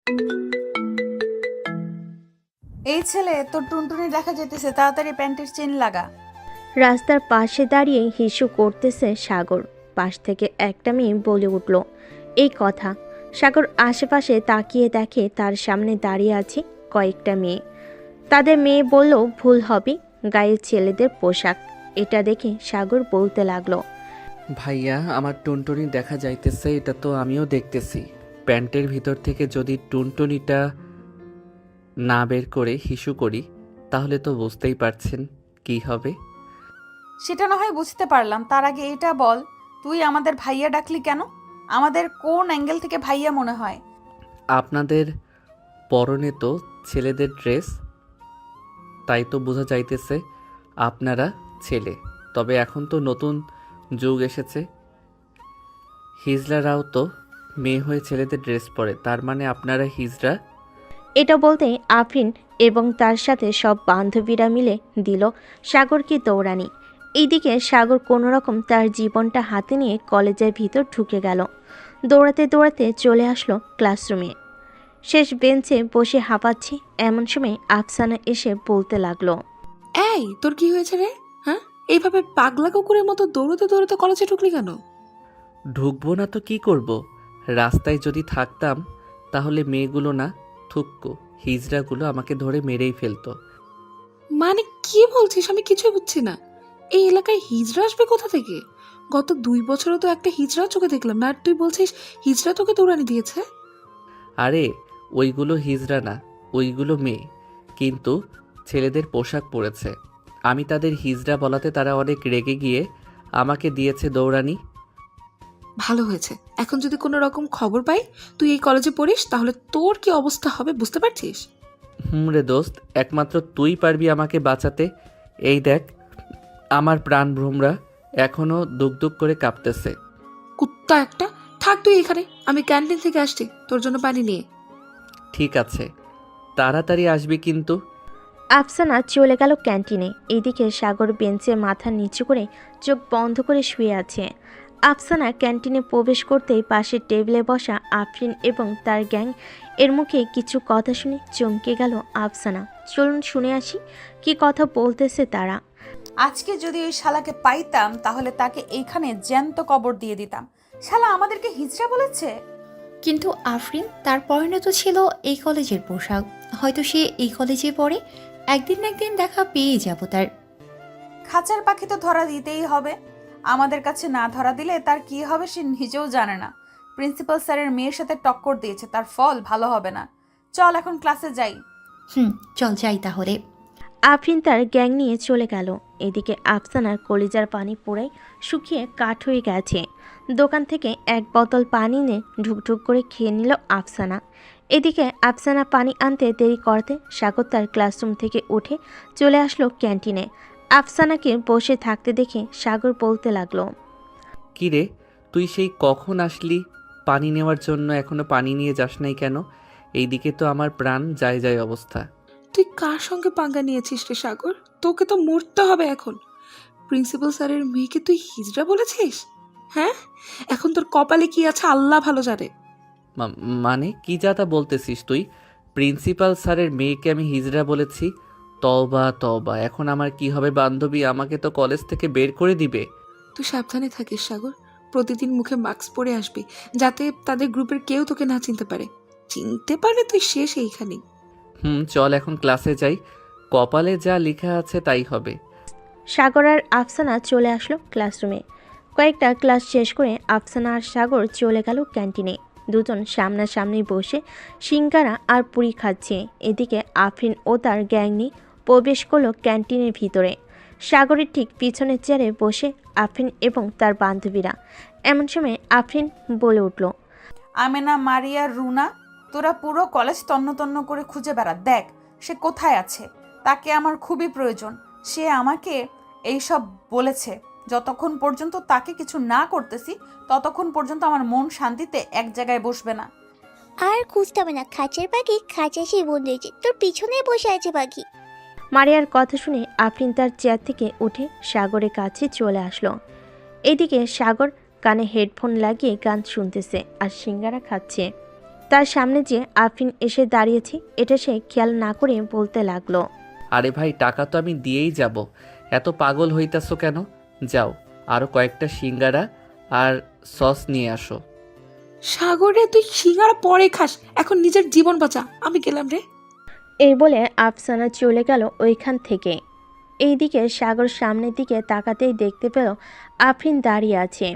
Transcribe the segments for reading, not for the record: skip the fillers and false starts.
এই ছেলে তোর টুনটুনি দেখা যেতেছে, তাড়াতাড়ি প্যান্টের চেন লাগা। রাস্তার পাশে দাঁড়িয়ে হিসু করতেছে সাগর। পাশ থেকে একটা মেয়ে বলে উঠল এই কথা। সাগর আশেপাশে তাকিয়ে দেখে তার সামনে দাঁড়িয়ে আছে কয়েকটা মেয়ে। তাদের মেয়ে বলল ভুল হবে, গায়ে ছেলেদের পোশাক। এটা দেখে সাগর বলতে লাগলো, ভাইয়া, আমার টুনটুনি দেখা যাইতেছে, এটা তো আমিও দেখতেছি। প্যান্টের ভিতর থেকে যদি টুনটুনিটা না বের করে হিসু করি, তাহলে তো বুঝতেই পারছেন কি হবে। সেটা না হয় বুঝতে পারলাম, তার আগে এটা বল, তুই আমাদের ভাইয়া ডাকলি কেন? আমাদের কোন অ্যাঙ্গেল থেকে ভাইয়া মনে হয়? আপনাদের পরনে তো ছেলেদের ড্রেস, তাই তো বোঝা যাইতেছে আপনারা ছেলে। তবে এখন তো নতুন যুগ এসেছে, হিজড়ারাও তো মেয়ে হয়ে ছেলেদের ড্রেস পরে, তার মানে আপনারা হিজড়া। এটা বলতেই আফরিন এবং তার সাথে সব বান্ধবীরা মিলে দিল সাগরকে দৌড়ানি। এইদিকে সাগর কোনোরকম তার জীবনটা হাতে নিয়ে কলেজের ভিতর ঢুকে গেল। দৌড়াতে দৌড়াতে চলে আসলো ক্লাসরুমে। শেষ বেঞ্চে বসে হাঁপাচ্ছে এমন সময় আফসানা এসে বলতে লাগলো, এই তোর কি হয়েছে রে? হ্যাঁ, এইভাবে পাগলা কুকুরের মতো দৌড়তে দৌড়তে কলেজে ঢুকলি কেন? ঢুকবো না তো কি করব? রাস্তায় যদি থাকতাম তাহলে মেয়েগুলো না, থুক্কো হিজড়াগুলো আমাকে ধরে মেরেই ফেলতো। মানে কি বলছিস? আমি কিছুই বুঝছি না। এই এলাকায় হিজড়া আসবে কোথা থেকে? গত 2 বছরও তো একটা হিজড়া চোখে দেখলাম না, আর তুই বলছিস হিজড়া তোকে দৌড়ানি দিয়েছে? আরে ওইগুলো হিজড়া না, ওইগুলো মেয়ে, কিন্তু ছেলেদের পোশাক পরেছে। আমি তাদের হিজড়া বলাতে তারা অনেক রেগে গিয়ে আমাকে দিয়েছে দৌড়ানি। ভালো হয়েছে। এখন যদি কোনো রকম খবর পাই তুই এই কলেজে পড়িস, তাহলে তোর কি অবস্থা হবে বুঝতে পারছিস? রে দোস্ত, একমাত্র তুই পারবি আমাকে বাঁচাতে। এই দেখ, আমার প্রাণ ভ্রমরা এখনো দুক দুক করে কাঁপতেছে। কুত্তা একটা! থাক তুই এখানে, আমি ক্যান্টিন থেকে আসছি তোর জন্য পানি নিয়ে। ঠিক আছে, তাড়াতাড়ি আসবি কিন্তু। আফসানা চলে গেল ক্যান্টিনে। এদিকে সাগর বেঞ্চে মাথা নিচু করে চোখ বন্ধ করে শুয়ে আছে। আফসানা ক্যান্টিনে প্রবেশ করতেই পাশের টেবিলে বসা আফরিন এবং তার গ্যাং এর মুখে কিছু কথা শুনে চমকে গেল আফসানা। চলুন শুনে আসি কি কথা বলতেছে তারা। আজকে যদি ওই শালাকে পাইতাম তাহলে তাকে এইখানে জ্যান্ত কবর দিয়ে দিতাম। শালা আমাদেরকে হিজড়া বলেছে। কিন্তু আফরিন, তার পরনে তো ছিল এই কলেজের পোশাক। হয়তো সে এই কলেজে পড়ে, একদিন না একদিন দেখা পেয়ে যাব তার। খাঁচার পাখি তো ধরা দিতেই হবে। আমাদের কাছে না ধরা দিলে তার কি হবে সে নিজেও জানে না। প্রিন্সিপাল স্যারের মেয়ের সাথে টক্কর দিয়েছে, তার ফল ভালো হবে না। চল এখন ক্লাসে যাই। চল যাই তাহলে। আফরিন তার গ্যাং নিয়ে চলে গেল। এদিকে আফসানার কলিজার পানি পুরাই শুকিয়ে কাঠ হয়ে গেছে। দোকান থেকে এক বোতল পানি নিয়ে ঢুকঢুক করে খেয়ে নিল আফসানা। এদিকে আফসানা পানি আনতে দেরি করতে সাগর তার ক্লাসরুম থেকে উঠে চলে আসলো ক্যান্টিনে। আফসানাকে বসে থাকতে দেখে সাগর বলতে লাগলো, কি রে, তুই সেই কখন আসলি পানি নেওয়ার জন্য? এখনো পানি নিয়ে যাস নাই কেন? এইদিকে তো আমার প্রাণ যায় যায় অবস্থা। তুই কার সঙ্গে পাঙ্গা নিয়েছিস রে সাগর? তোকে তো মরতে হবে এখন। প্রিন্সিপাল স্যারের মেয়েকে তুই হিজড়া বলেছিস? হ্যাঁ, এখন তোর কপালে কি আছে আল্লাহ ভালো জানে। মানে কি যা তা বলতেছিস তুই? প্রিন্সিপাল স্যারের মেয়েকে আমি হিজড়া বলেছি? তওবা তওবা, এখন আমার কি হবে? বান্ধবী আমাকে তো কলেজ থেকে বের করে দিবে। তুই সাবধানে থাকিস সাগর। প্রতিদিন মুখে মাস্ক পরে আসবি, যাতে তাদের গ্রুপের কেউ তোকে না চিনতে পারে। চিনতে পারলে তুই শেষ এইখানেই। চল এখন ক্লাসে যাই, কপালে যা লেখা আছে তাই হবে। সাগর আর আফসানা চলে আসলো ক্লাসরুমে। কয়েকটা ক্লাস শেষ করে আফসানা আর সাগর চলে গেল ক্যান্টিনে। দুজন সামনাসামনি বসে সিঙ্গারা আর পুরি খাচ্ছে। এদিকে আফরিন ও তার গ্যাং নিয়ে প্রবেশ করলো ক্যান্টিনের ভিতরে। সাগরের ঠিক পিছনের চেয়ারে বসে আফরিন এবং তার বান্ধবীরা। এমন সময় আফরিন বলে উঠল, আমেনা, মারিয়া, রুনা, তোরা পুরো কলেজ তন্ন তন্ন করে খুঁজে বেড়া, দেখ সে কোথায় আছে। তাকে আমার খুবই প্রয়োজন। সে আমাকে এইসব বলেছে। যতক্ষণ পর্যন্ত তাকে কিছু না করতেছি ততক্ষণ পর্যন্ত আমার মন শান্তিতে এক জায়গায় বসবে না। আর খুঁজতে হবে না, খাঁচার পাখি খাঁচায় সেই বন্ধু হয়েছে, তোর পিছনেই বসে আছে পাখি। মারিয়ার কথা শুনে আফরিন তার চেয়ার থেকে উঠে সাগরের কাছে চলে আসলো। এদিকে সাগর কানে হেডফোন লাগিয়ে গান শুনতেছে আর সিঙ্গারা খাচ্ছে। তার সামনে যে আফরিন এসে দাঁড়িয়েছে এটা সে খেয়াল না করে বলতে লাগলো। আরে ভাই, টাকা তো আমি দিয়েই যাব, এত পাগল হইতাছো কেন? যাও, আরও কয়েকটা সিঙ্গারা আর সস নিয়ে আসো। সাগরে তুই সিঙ্গারা পরে খাস, এখন নিজের জীবন বাঁচা, আমি গেলাম রে। এই বলে আফসানা চলে গেল ওইখান থেকে। এইদিকে সাগর সামনের দিকে তাকাতেই দেখতে পেল আফরিন দাঁড়িয়ে আছে।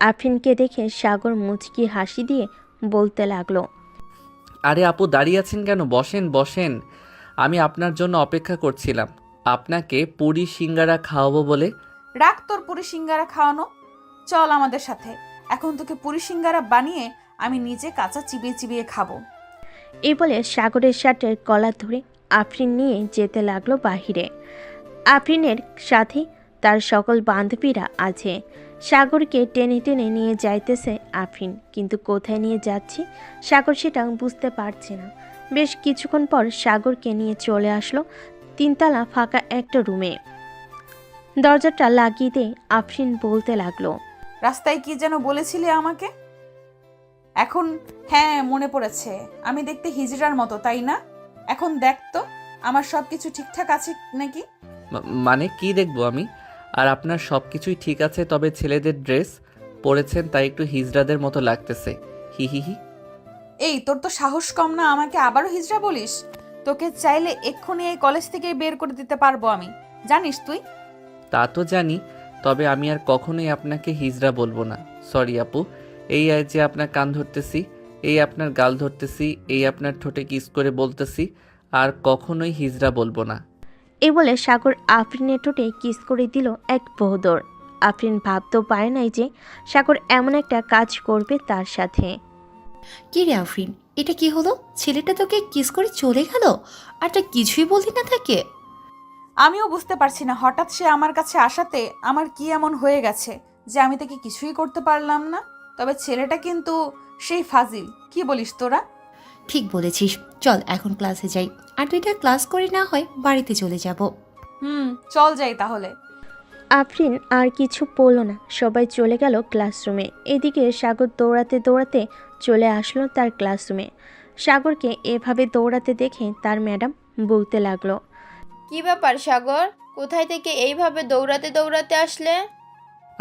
আফরিনকে দেখে সাগর মুচকি হাসি দিয়ে বলতে লাগলো। আরে আপু, দাঁড়িয়ে আছেন কেন? বসেন বসেন, আমি আপনার জন্য অপেক্ষা করছিলাম, আপনাকে পুরি সিঙ্গারা খাওয়াবো বলে। রাখ তোর পুরি সিঙ্গারা খাওয়ানো, চল আমাদের সাথে। এখন তোকে পুরি সিঙ্গারা বানিয়ে আমি নিজে কাঁচা চিবিয়ে চিবিয়ে খাবো। এই বলে সাগরের শার্টের কলার ধরে আফরিন নিয়ে যেতে লাগলো বাহিরে। আফরিনের সাথে তার সকল বান্ধবীরা আছে। সাগরকে টেনে টেনে নিয়ে যাইতেছে আফরিন, কিন্তু কোথায় নিয়ে যাচ্ছে সাগর সেটা বুঝতে পারছে না। বেশ কিছুক্ষণ পর সাগরকে নিয়ে চলে আসলো তিনতলা ফাঁকা একটা রুমে। দরজাটা লাগিয়ে দিয়ে আফরিন বলতে লাগলো। রাস্তায় কি যেন বলেছিলে আমাকে? এখন হ্যাঁ মনে পড়েছে, আমি দেখতে হিজড়ার মতো, তাই না? এখন দেখ তো আমার সব কিছু ঠিকঠাক আছে নাকি। মানে কি দেখবো আমি? আর আপনার সব কিছুই ঠিক আছে, তবে ছেলেদের ড্রেস পরেছেন তাই একটু হিজড়াদের মতো লাগতেছে, হি হি হি। এই তোর তো সাহস কম না আমাকে আবারও হিজড়া বলিস? তোকে চাইলে এক্ষুনি এই কলেজ থেকে বের করে দিতে পারবো আমি, জানিস তুই? তা তো জানি, তবে আমি আর কখনোই আপনাকে হিজড়া বলবো না। সরি আপু, এই যে আপনার কান ধরতেছি, এই আপনার গাল ধরতেছি, এই আপনার ঠোঁটে কিস করে বলতেছি, আর কখনোই হিজড়া বলবো না। এই বলে সাগর আফরিনের ঠোঁটে কিস করে দিল এক বহদর। আফরিন ভাবতেও পারে নাই যে সাগর এমন একটা কাজ করবে তার সাথে। কি রে আফরিন, এটা কি হলো? ছেলেটা তোকে কিস করে চলে গেল আর তুই কিছুই বললি না তাকে? আমিও বুঝতে পারছি না হঠাৎ সে আমার কাছে আসাতে আমার কি এমন হয়ে গেছে যে আমি তাকে কিছুই করতে পারলাম না। তবে ছেলেটা কিন্তু সেই ফাজিল, কি বলিস তোরা? ঠিক বলেছিস, চল এখন ক্লাসে যাই, আর দুইটা ক্লাস করে না হয় বাড়িতে চলে যাব। চল যাই তাহলে। আফরিন আর কিছু বলল না, সবাই চলে গেল ক্লাসরুমে। এদিকে সাগর দৌড়াতে দৌড়াতে চলে আসলো তার ক্লাসরুমে। সাগরকে এভাবে দৌড়াতে দেখে তার ম্যাডাম বলতে লাগলো। কি ব্যাপার সাগর, কোথায় থেকে এইভাবে দৌড়াতে দৌড়াতে আসলে?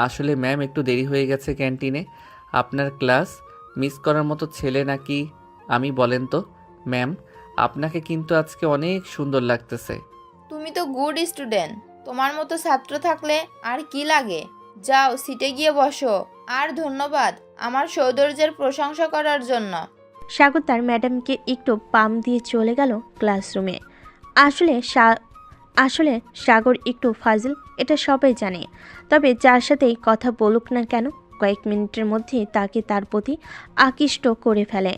আসলে ম্যাম, একটু দেরি হয়ে গেছে ক্যান্টিনে। আপনার ক্লাস মিস করার মতো ছেলে নাকি আমি, বলেন তো? ম্যাম, আপনাকে কিন্তু আজকে অনেক সুন্দর লাগতেছে। তুমি তো গুড স্টুডেন্ট, তোমার মতো ছাত্র থাকলে আর কি লাগে। যাও সিটে গিয়ে বসো, আর ধন্যবাদ আমার সৌন্দর্যের প্রশংসা করার জন্য। সাগর তার ম্যাডামকে একটু পাম দিয়ে চলে গেল ক্লাসরুমে। আসলে সাগর একটু ফাজিল, এটা সবাই জানে। তবে যার সাথেই কথা বলুক না কেন, কয়েক মিনিটের মধ্যে তাকে তার প্রতি আকৃষ্ট করে ফেলে।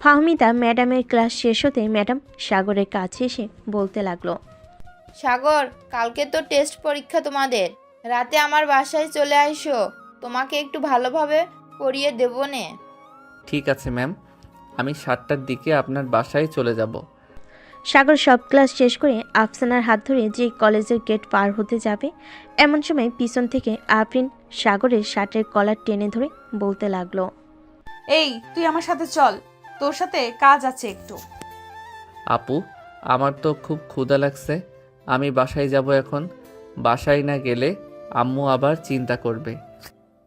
ফাহমিদা ম্যাডামের ক্লাস শেষ হতে ম্যাডাম সাগরের কাছে এসে বলতে লাগলো। সাগর, কালকে তো টেস্ট পরীক্ষা তোমাদের, রাতে আমার বাসায় চলে আইসো, তোমাকে একটু ভালোভাবে পড়িয়ে দেবো নে। ঠিক আছে ম্যাম, আমি 7টার দিকে আপনার বাসায় চলে যাব। সাগর সব ক্লাস শেষ করে আফসানার হাত ধরে যে কলেজের গেট পার হতে যাবে, এমন সময় পিছন থেকে আফরিন সাগরের শার্টের কলার টেনে ধরে বলতে লাগলো। এই তুই আমার সাথে চল, তোর সাথে কাজ আছে একটু। আপু, আমার তো খুব ক্ষুধা লাগছে, আমি বাসায় যাব এখন। বাসায় না গেলে আম্মু আবার চিন্তা করবে।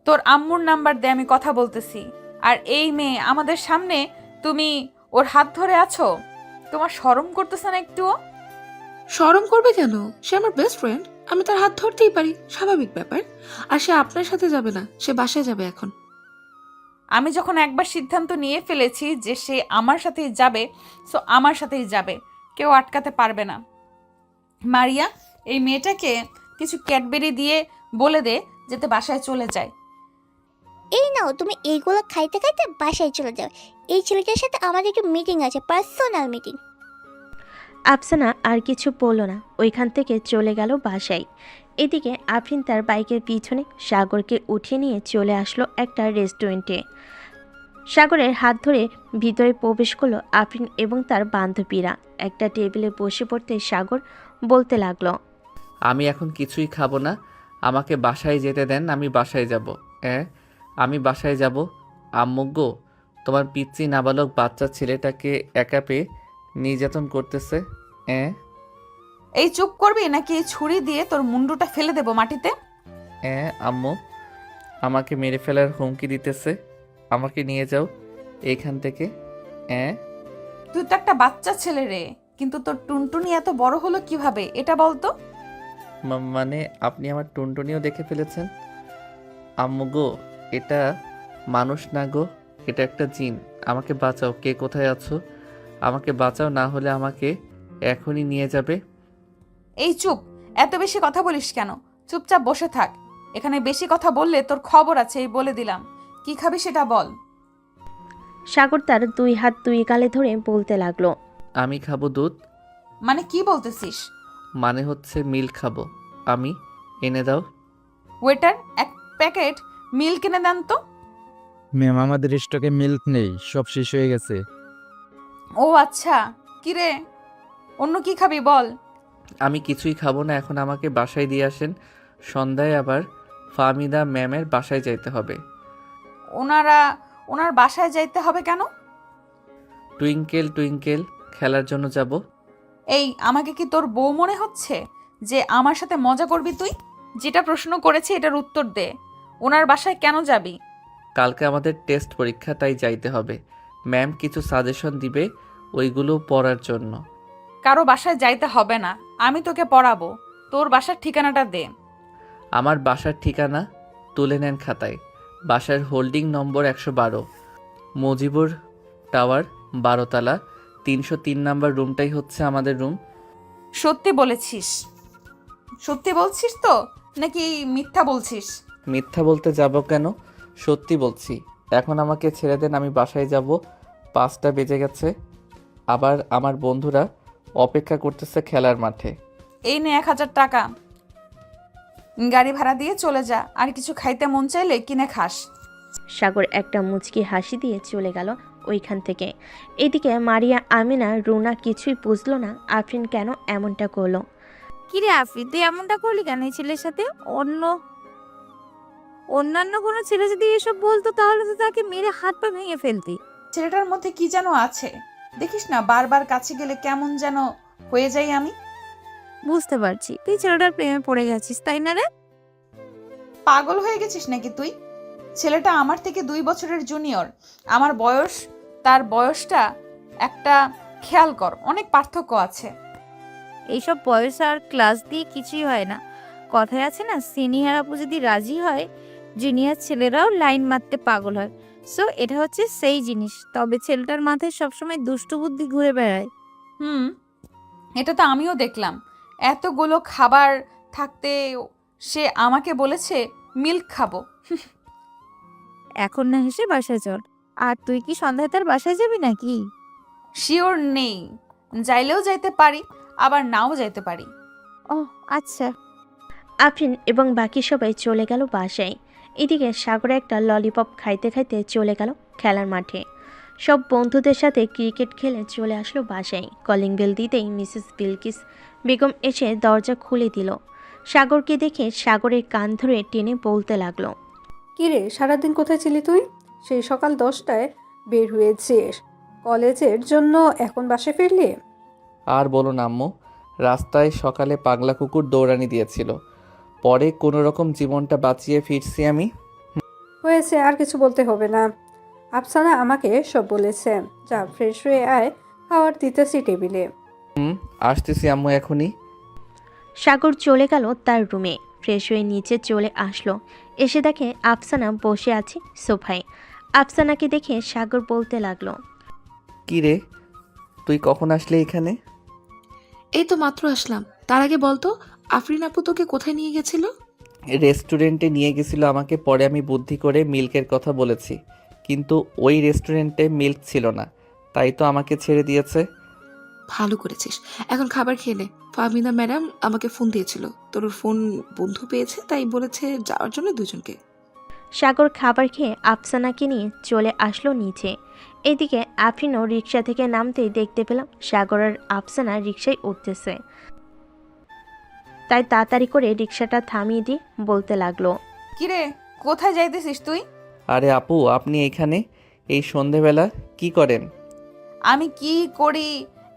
তোর আম্মুর নাম্বার দে, আমি কথা বলতেছি। আর এই মেয়ে আমাদের সামনে তুমি ওর হাত ধরে আছো, তোমার শরম করতেছে না একটুও? শরম করবে কেন? সে আমার বেস্ট ফ্রেন্ড, আমি তার হাত ধরতেই পারি, স্বাভাবিক ব্যাপার। আর সে আপনার সাথে যাবে না, সে বাসায় যাবে এখন। আমি যখন একবার সিদ্ধান্ত নিয়ে ফেলেছি যে সে আমার সাথেই যাবে, সো আমার সাথেই যাবে, কেউ আটকাতে পারবে না। মারিয়া, এই মেয়েটাকে কিছু ক্যাডবেরি দিয়ে বলে দে যাতে বাসায় চলে যায়। এই নাও, তুমি এইগুলো খাইতে খাইতে বাসায় চলে যাও। এই ছেলেটার সাথে আমাদের একটু মিটিং আছে, পার্সোনাল মিটিং। আফসানা আর কিছু বলল না, ওইখান থেকে চলে গেল বাসায়। এদিকে আফরিন তার বাইকের পিছনে সাগরকে উঠিয়ে নিয়ে চলে আসলো একটা রেস্টুরেন্টে। সাগরের হাত ধরে ভিতরে প্রবেশ করলো আফরিন এবং তার বান্ধবীরা। একটা টেবিলে বসে পড়তে সাগর বলতে লাগলো। আমি এখন কিছুই খাবো না, আমাকে বাসায় যেতে দেন, আমি বাসায় যাব। আমি বাসায় যাব। আম্মু গো, তোমার পিচ্চি নাবালক বাচ্চা ছেলেটাকে একা পেয়ে নির্যাতন করতেছে। এই চুপ করবি নাকি এই ছুরি দিয়ে তোর মুন্ডুটা ফেলে দেবো মাটিতে? আম্মু আমাকে মেরে ফেলার হুমকি দিতেছে। আমাকে নিয়ে যাও এইখান থেকে। তুই তো একটা বাচ্চা ছেলে রে, কিন্তু তোর টুনটুনি এত বড় হলো কিভাবে এটা বলতো? মানে আপনি আমার টুনটুনিও দেখে ফেলেছেন? আম্মু গো, এটা মানুষ না গো, এটা একটা জিন। আমাকে বাঁচাও, কে কোথায় আছো? আমাকে বাঁচাও, না হলে আমাকে এখনই নিয়ে যাবে। এই চুপ, এত বেশি কথা বলিস কেন? চুপচাপ বসে থাক। এখানে বেশি কথা বললে তোর খবর আছে, এই বলে দিলাম। কি খাবি সেটা বল। সাগর তার 2 হাত 2 গালে ধরে বলতে লাগলো। আমি খাবো দুধ। মানে কি বলতেছিস? মানে হচ্ছে মিল্ক খাবো আমি। এনে দাও। ওয়েটার, এক প্যাকেট মিল্ক কিনে দেন তো। ম্যাম, আমাদের স্টকে মিল্ক নেই, সব শেষ হয়ে গেছে। ও আচ্ছা, কি রে, অন্য কি খাবি বল। আমি কিছুই খাবো না, এখন আমাকে বাসায় দিয়ে আসেন। সন্ধ্যায় আবার ফাহমিদা ম্যামের বাসায় যাইতে হবে। ওনার বাসায় যাইতে হবে কেন? টুইঙ্কেল টুইঙ্কেল খেলার জন্য যাব। এই, আমাকে কি তোর বউ মনে হচ্ছে যে আমার সাথে মজা করবি তুই? যেটা প্রশ্ন করেছি এটার উত্তর দে। ওনার বাসায় কেন যাবি? কালকে আমাদের টেস্ট পরীক্ষা, তাই যাইতে হবে। ম্যাম কিছু সাজেশন দিবে, ওইগুলো পড়ার জন্য। কারো বাসায় যাইতে হবে না, আমি তোকে পড়াবো। তোর বাসার ঠিকানাটা দে। আমার বাসার ঠিকানা তুলে নেন খাতায়। বাসার হোল্ডিং নম্বর 112, মজিবুর টাওয়ার, 12 তলা, 303 নাম্বার রুমটাই হচ্ছে আমাদের রুম। সত্যি বলেছিস? সত্যি বলছিস তো নাকি মিথ্যা বলছিস? মিথ্যা বলতে যাব কেন, সত্যি বলছি। এখন আমাকে ছেড়ে দেন, আমি বাসায় যাব। 5টা বেজে গেছে। আবার আমার বন্ধুরা অপেক্ষা করতেছে খেলার মাঠে। এই নে 1000 টাকা, গাড়ি ভাড়া দিয়ে চলে যা। আর কিছু খাইতে মন চাইলে কিনে খাস। সাগর একটা মুচকি হাসি দিয়ে চলে গেল ওইখান থেকে। এদিকে মারিয়া, আমিনা, রুনা কিছুই বুঝলো না আফরিন কেন এমনটা করলো। কিরে আফরিন, তুই এমনটা করলি কেন এই ছেলের সাথে? অন্যান্য কোনো ছেলে যদি এসব বলতো তাহলে তো তাকে মেরে হাত পা ভেঙে ফেলতি। ছেলেটার মধ্যে কি যেন আছে, দেখিস না বারবার কাছে গেলে কেমন যেন হয়ে যাই আমি। বুঝতে পারছি তুই ছেলেটার প্রেমে পড়ে গেছিস, তাই না রে? পাগল হয়ে গেছিস নাকি তুই? ছেলেটা আমার থেকে 2 বছরের জুনিয়র। আমার বয়স, তার বয়সটা একটা খেয়াল কর, অনেক পার্থক্য আছে। এইসব বয়স আর ক্লাস দিয়ে কিছুই হয় না। কথায় আছে না, সিনিয়র আপু যদি রাজি হয় জুনিয়র ছেলেরাও লাইন মারতে পাগল হয়। সো এটা হচ্ছে সেই জিনিস। তবে ছেলেটার মাথায় সবসময় দুষ্টু বুদ্ধি ঘুরে বেড়ায়। এটা তো আমিও দেখলাম। এতগুলো খাবার থাকতে সে আমাকে বলেছে মিল্ক খাবো। এখন না হেসে বাসায় চল। আর তুই কি সন্ধ্যায় তার বাসায় যাবি নাকি? শিওর নেই, যাইলেও যাইতে পারি আবার নাও যাইতে পারি। ও আচ্ছা। আফরিন এবং বাকি সবাই চলে গেল বাসায়। এদিকে সাগরে একটা ললিপপ খাইতে খাইতে চলে গেল খেলার মাঠে। সব বন্ধুদের সাথে ক্রিকেট খেলে চলে আসলো বাসায়। কলিং বেল দিতেই মিসেস বিলকিস বেগম এসে দরজা খুলে দিল। সাগরকে দেখে সাগরের কান ধরে টেনে বলতে লাগলো। কিরে, সারাদিন কোথায় ছিলি তুই? সেই সকাল 10টায় বের হয়েছিস কলেজের জন্য, এখন বাসায় ফিরলি? আর বলো না আম্মু, রাস্তায় সকালে পাগলা কুকুর দৌড়ানি দিয়েছিল, পরে কোনো রকম জীবনটা বাঁচিয়ে ফিরছি আমি। হয়েছে, আর কিছু বলতে হবে না। আফসানা আমাকে সব বলেছে। যা, ফ্রেশ হয়ে আয়, খাবার দিতেছি টেবিলে। আসতেছি আম্মু এখনই। সাগর চলে গেল তার রুমে। ফ্রেশ হয়ে নিচে চলে আসলো। এসে দেখে আফসানা বসে আছে সোফায়। আফসানাকে দেখে সাগর বলতে লাগলো। কি রে, তুই কখন আসলে এখানে? এই তো মাত্র আসলাম। তার আগে বলতো, আফরিন আপু তোকে কোথায় নিয়ে গেছিল? রেস্টুরেন্টে নিয়ে গেছিল আমাকে, পরে আমি বুদ্ধি করে মিল্কের কথা বলেছি, কিন্তু ওই রেস্টুরেন্টে মিল্ক ছিল না, তাই তো আমাকে ছেড়ে দিয়েছে। ভালো করেছিস। এখন খাবার খেলে। ফাহমিদা ম্যাডাম আমাকে ফোন দিয়েছিল, তোর ফোন বন্ধু পেয়েছে, তাই বলেছে যাওয়ার জন্য দুজনকে। সাগর খাবার খেয়ে আফসানাকে নিয়ে চলে আসলো নিচে। এদিকে আফরিনও রিক্সা থেকে নামতেই দেখতে পেলাম সাগর আর আফসানা রিক্সায় উঠতেছে। তাই তাড়াতাড়ি করে রিক্সাটা থামিয়ে দিয়ে বলতে লাগলো। কিরে, কোথায় যাইতেছিস তুই? আরে আপু, আপনি এখানে? এই সন্ধেবেলা কি করেন? আমি কি করি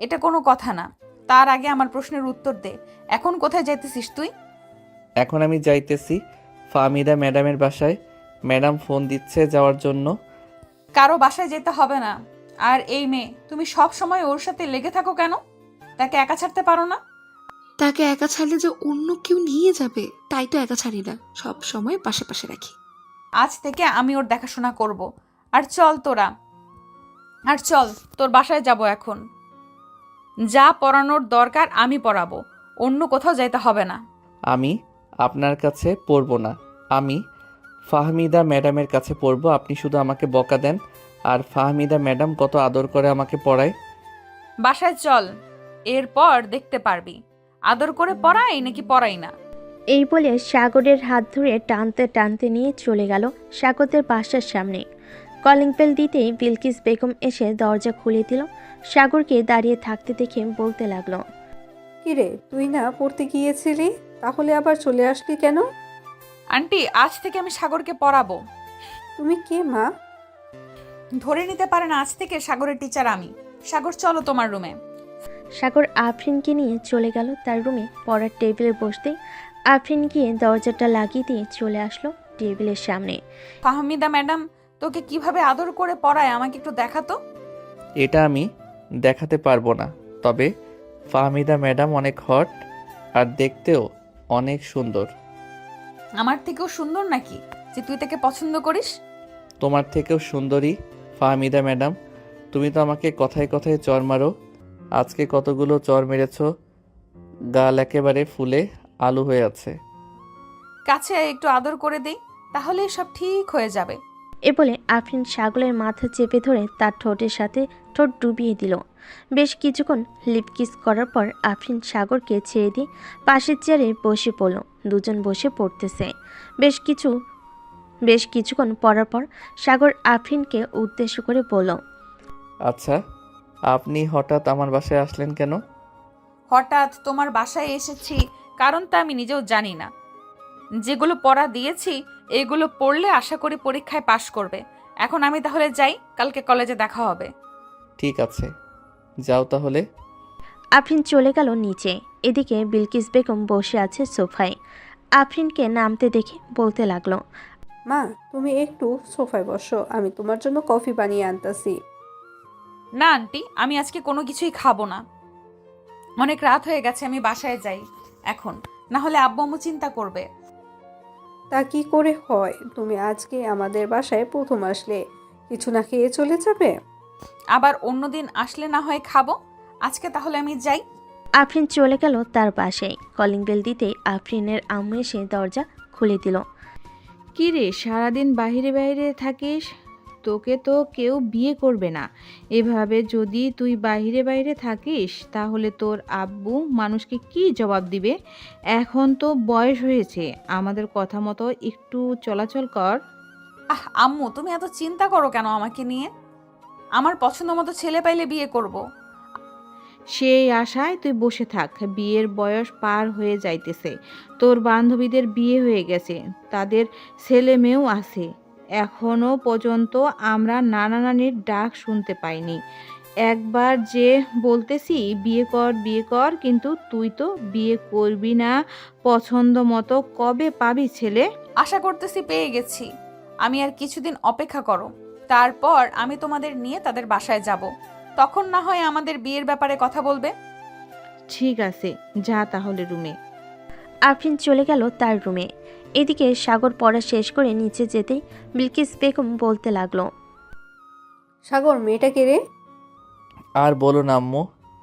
এটা কোনো কথা না, তার আগে আমার প্রশ্নের উত্তর দে। এখন কোথায় যাইতেছিস তুই? এখন আমি যাইতেছি ফাহমিদা ম্যাডামের বাসায়। ম্যাডাম ফোন দিচ্ছে যাওয়ার জন্য। কারো বাসায় যেতে হবে না। আর এই মেয়ে, তুমি সব সময় ওর সাথে লেগে থাকো কেন? তাকে একা ছাড়তে পারো না? তাকে একা ছাড়লে যে অন্য কেউ নিয়ে যাবে, তাই তো একা ছাড়ি না, সব সময় পাশে পাশে রাখি। আজ থেকে আমি ওর দেখাশোনা করব। আর চল তোর বাসায় যাব এখন। যা পড়ানোর দরকার আমি পড়াবো, অন্য কোথাও যাইতে হবে না। আমি আপনার কাছে পড়ব না, আমি ফাহমিদা ম্যাডামের কাছে পড়ব। আপনি শুধু আমাকে বকা দেন, আর ফাহমিদা ম্যাডাম কত আদর করে আমাকে পড়ায়। বাসায় চল, এরপর দেখতে পারবি আদর করে পড়াই নাকি পড়াই না। এই বলে সাগরের হাত ধরে টানতে টানতে নিয়ে চলে গেল সাগরদের বাসার সামনে। কলিং বেল দিতেই বিলকিস বেগম এসে দরজা খুলে দিল। সাগরকে দাঁড়িয়ে থাকতে দেখে বলতে লাগলো, কিরে, তুই না পড়তে গিয়েছিলি, তাহলে আবার চলে আসলি কেন? আন্টি, আজ থেকে আমি সাগরকে পড়াবো। তুমি কে মা? ধরে নিতে পারেন আজ থেকে সাগরের টিচার আমি। সাগর, চলো তোমার রুমে। সাগর আফরিনকে নিয়ে চলে গেল তার রুমে। পড়ার টেবিলে বসতে আফরিন গিয়ে দরজাটা লাগিয়ে দিয়ে চলে আসলো টেবিলের সামনে। ফাহমিদা ম্যাডাম তোকে কিভাবে আদর করে পড়ায় আমাকে একটু দেখাতো। এটা আমি দেখাতে পারবো না, তবে ফাহমিদা ম্যাডাম অনেক হট আর দেখতেও অনেক সুন্দর। আমার থেকেও সুন্দর নাকি যে তুই তাকে পছন্দ করিস? তোমার থেকেও সুন্দরী ফাহমিদা ম্যাডাম। তুমি তো আমাকে কথায় কথায় চর মারো। আজকে কতগুলো চর মেরেছ, গাল একেবারে ফুলে আলু হয়ে আছে। কাছে একটু আদর করে দেই, তাহলে সব ঠিক হয়ে যাবে। এ বলে আফরিন সাগরের মাথা চেপে ধরে তার ঠোঁটের সাথে ঠোঁট ডুবিয়ে দিল। বেশ কিছুক্ষণ লিপকিস করার পর আফরিন সাগরকে ছেড়ে দিয়ে পাশের চেয়ারে বসে পড়ল। দুজন বসে পড়তেছে। বেশ কিছুক্ষণ পড়ার পর সাগর আফরিনকে উদ্দেশ্য করে বলল, আচ্ছা, আপনি হঠাৎ আমার বাসায় আসলেন কেন? হঠাৎ তোমার বাসায় এসেছি কারণটা আমি নিজেও জানি না। যেগুলো পড়া দিয়েছি এগুলো পড়লে আশা করি পরীক্ষায় পাশ করবে। এখন আমি তাহলে যাই, কালকে কলেজে দেখা হবে। ঠিক আছে, যাও তাহলে। আফরিন চলে গেল নিচে। এদিকে বিলকিস বেগম বসে আছে সোফায়। আফরিনকে নামতে দেখে বলতে লাগলো, মা, তুমি একটু সোফায় বসো, আমি তোমার জন্য কফি বানিয়ে আনতাছি। না আন্টি, আমি আজকে কোনো কিছুই খাবো না। অনেক রাত হয়ে গেছে, আমি বাসায় যাই এখন, না হলে আব্বু আম্মু চিন্তা করবে। তা কি করে হয়? তুমি আজকে আমাদের বাসায় প্রথম আসলে, কিছু না খেয়ে চলে যাবে? আবার অন্যদিন আসলে না হয় খাবো, আজকে তাহলে আমি যাই। আফরিন চলে গেল তার বাসায়। কলিং বেল দিতেই আফরিনের আম্মু এসে দরজা খুলে দিল। কি রে, সারাদিন বাইরে বাইরে থাকিস? তোকে তো কেউ বিয়ে করবে না। এভাবে যদি তুই বাইরে বাইরে থাকিস তাহলে তোর আব্বু মানুষকে কি জবাব দিবে? এখন তো বয়স হয়েছে, আমাদের কথা মতো একটু চলাচল কর। আম্মু, তুমি এত চিন্তা করো কেন আমাকে নিয়ে? আমার পছন্দ মতো ছেলে পাইলে বিয়ে করব। সেই আশায় তুই বসে থাক। বিয়ের বয়স পার হয়ে যাইতেছে, তোর বান্ধবীদের বিয়ে হয়ে গেছে, তাদের ছেলে মেয়েও আছে। এখনো পর্যন্ত আমরা নানা নানির ডাক শুনতে পাইনি। একবার যে বলতেছি বিয়ে কর বিয়ে কর, কিন্তু তুই তো বিয়ে করবি না। পছন্দ মতো কবে পাবি ছেলে? আশা করতেছি পেয়ে গেছি। আমি আর কিছুদিন অপেক্ষা করো, তারপর আমি তোমাদের নিয়ে তাদের বাসায় যাব। তখন না হয় আমাদের বিয়ের ব্যাপারে কথা বলবে। ঠিক আছে, যা তাহলে রুমে। আফরিন চলে গেল তার রুমে। এদিকে সাগর পড়া শেষ করে নিচে যেতেই বিলকিস বেগম বলতে লাগলো, সাগর, মেয়েটা কে রে? আর বলো না আম্মু,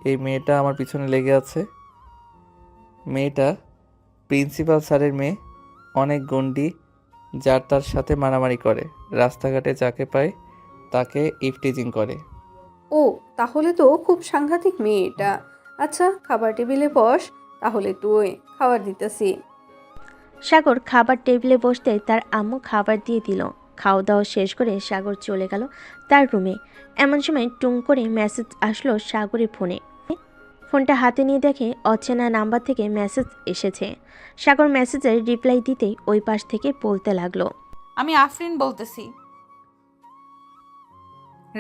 এই মেয়েটা আমার পিছনে লেগে আছে। মেয়েটা প্রিন্সিপাল স্যারের মেয়ে, অনেক গন্ডি, যার তার সাথে মারামারি করে, রাস্তাঘাটে যাকে পায় তাকে ইফটিজিং করে। ও, তাহলে তো খুব সাংঘাতিক মেয়ে এটা। আচ্ছা, খাবার টেবিলে বস, তাহলে তুই খাবার দিতেছি। সাগর খাবার টেবিলে বসতে তার আম্মু খাবার দিয়ে দিল। খাওয়া দাওয়া শেষ করে সাগর চলে গেল তার রুমে। এমন সময় টুং করে মেসেজ আসলো সাগরের ফোনে। ফোনটা হাতে নিয়ে দেখে অচেনা নাম্বার থেকে মেসেজ এসেছে। সাগর মেসেজের রিপ্লাই দিতেই ওই পাশ থেকে বলতে লাগলো, আমি আফরিন বলতেছি।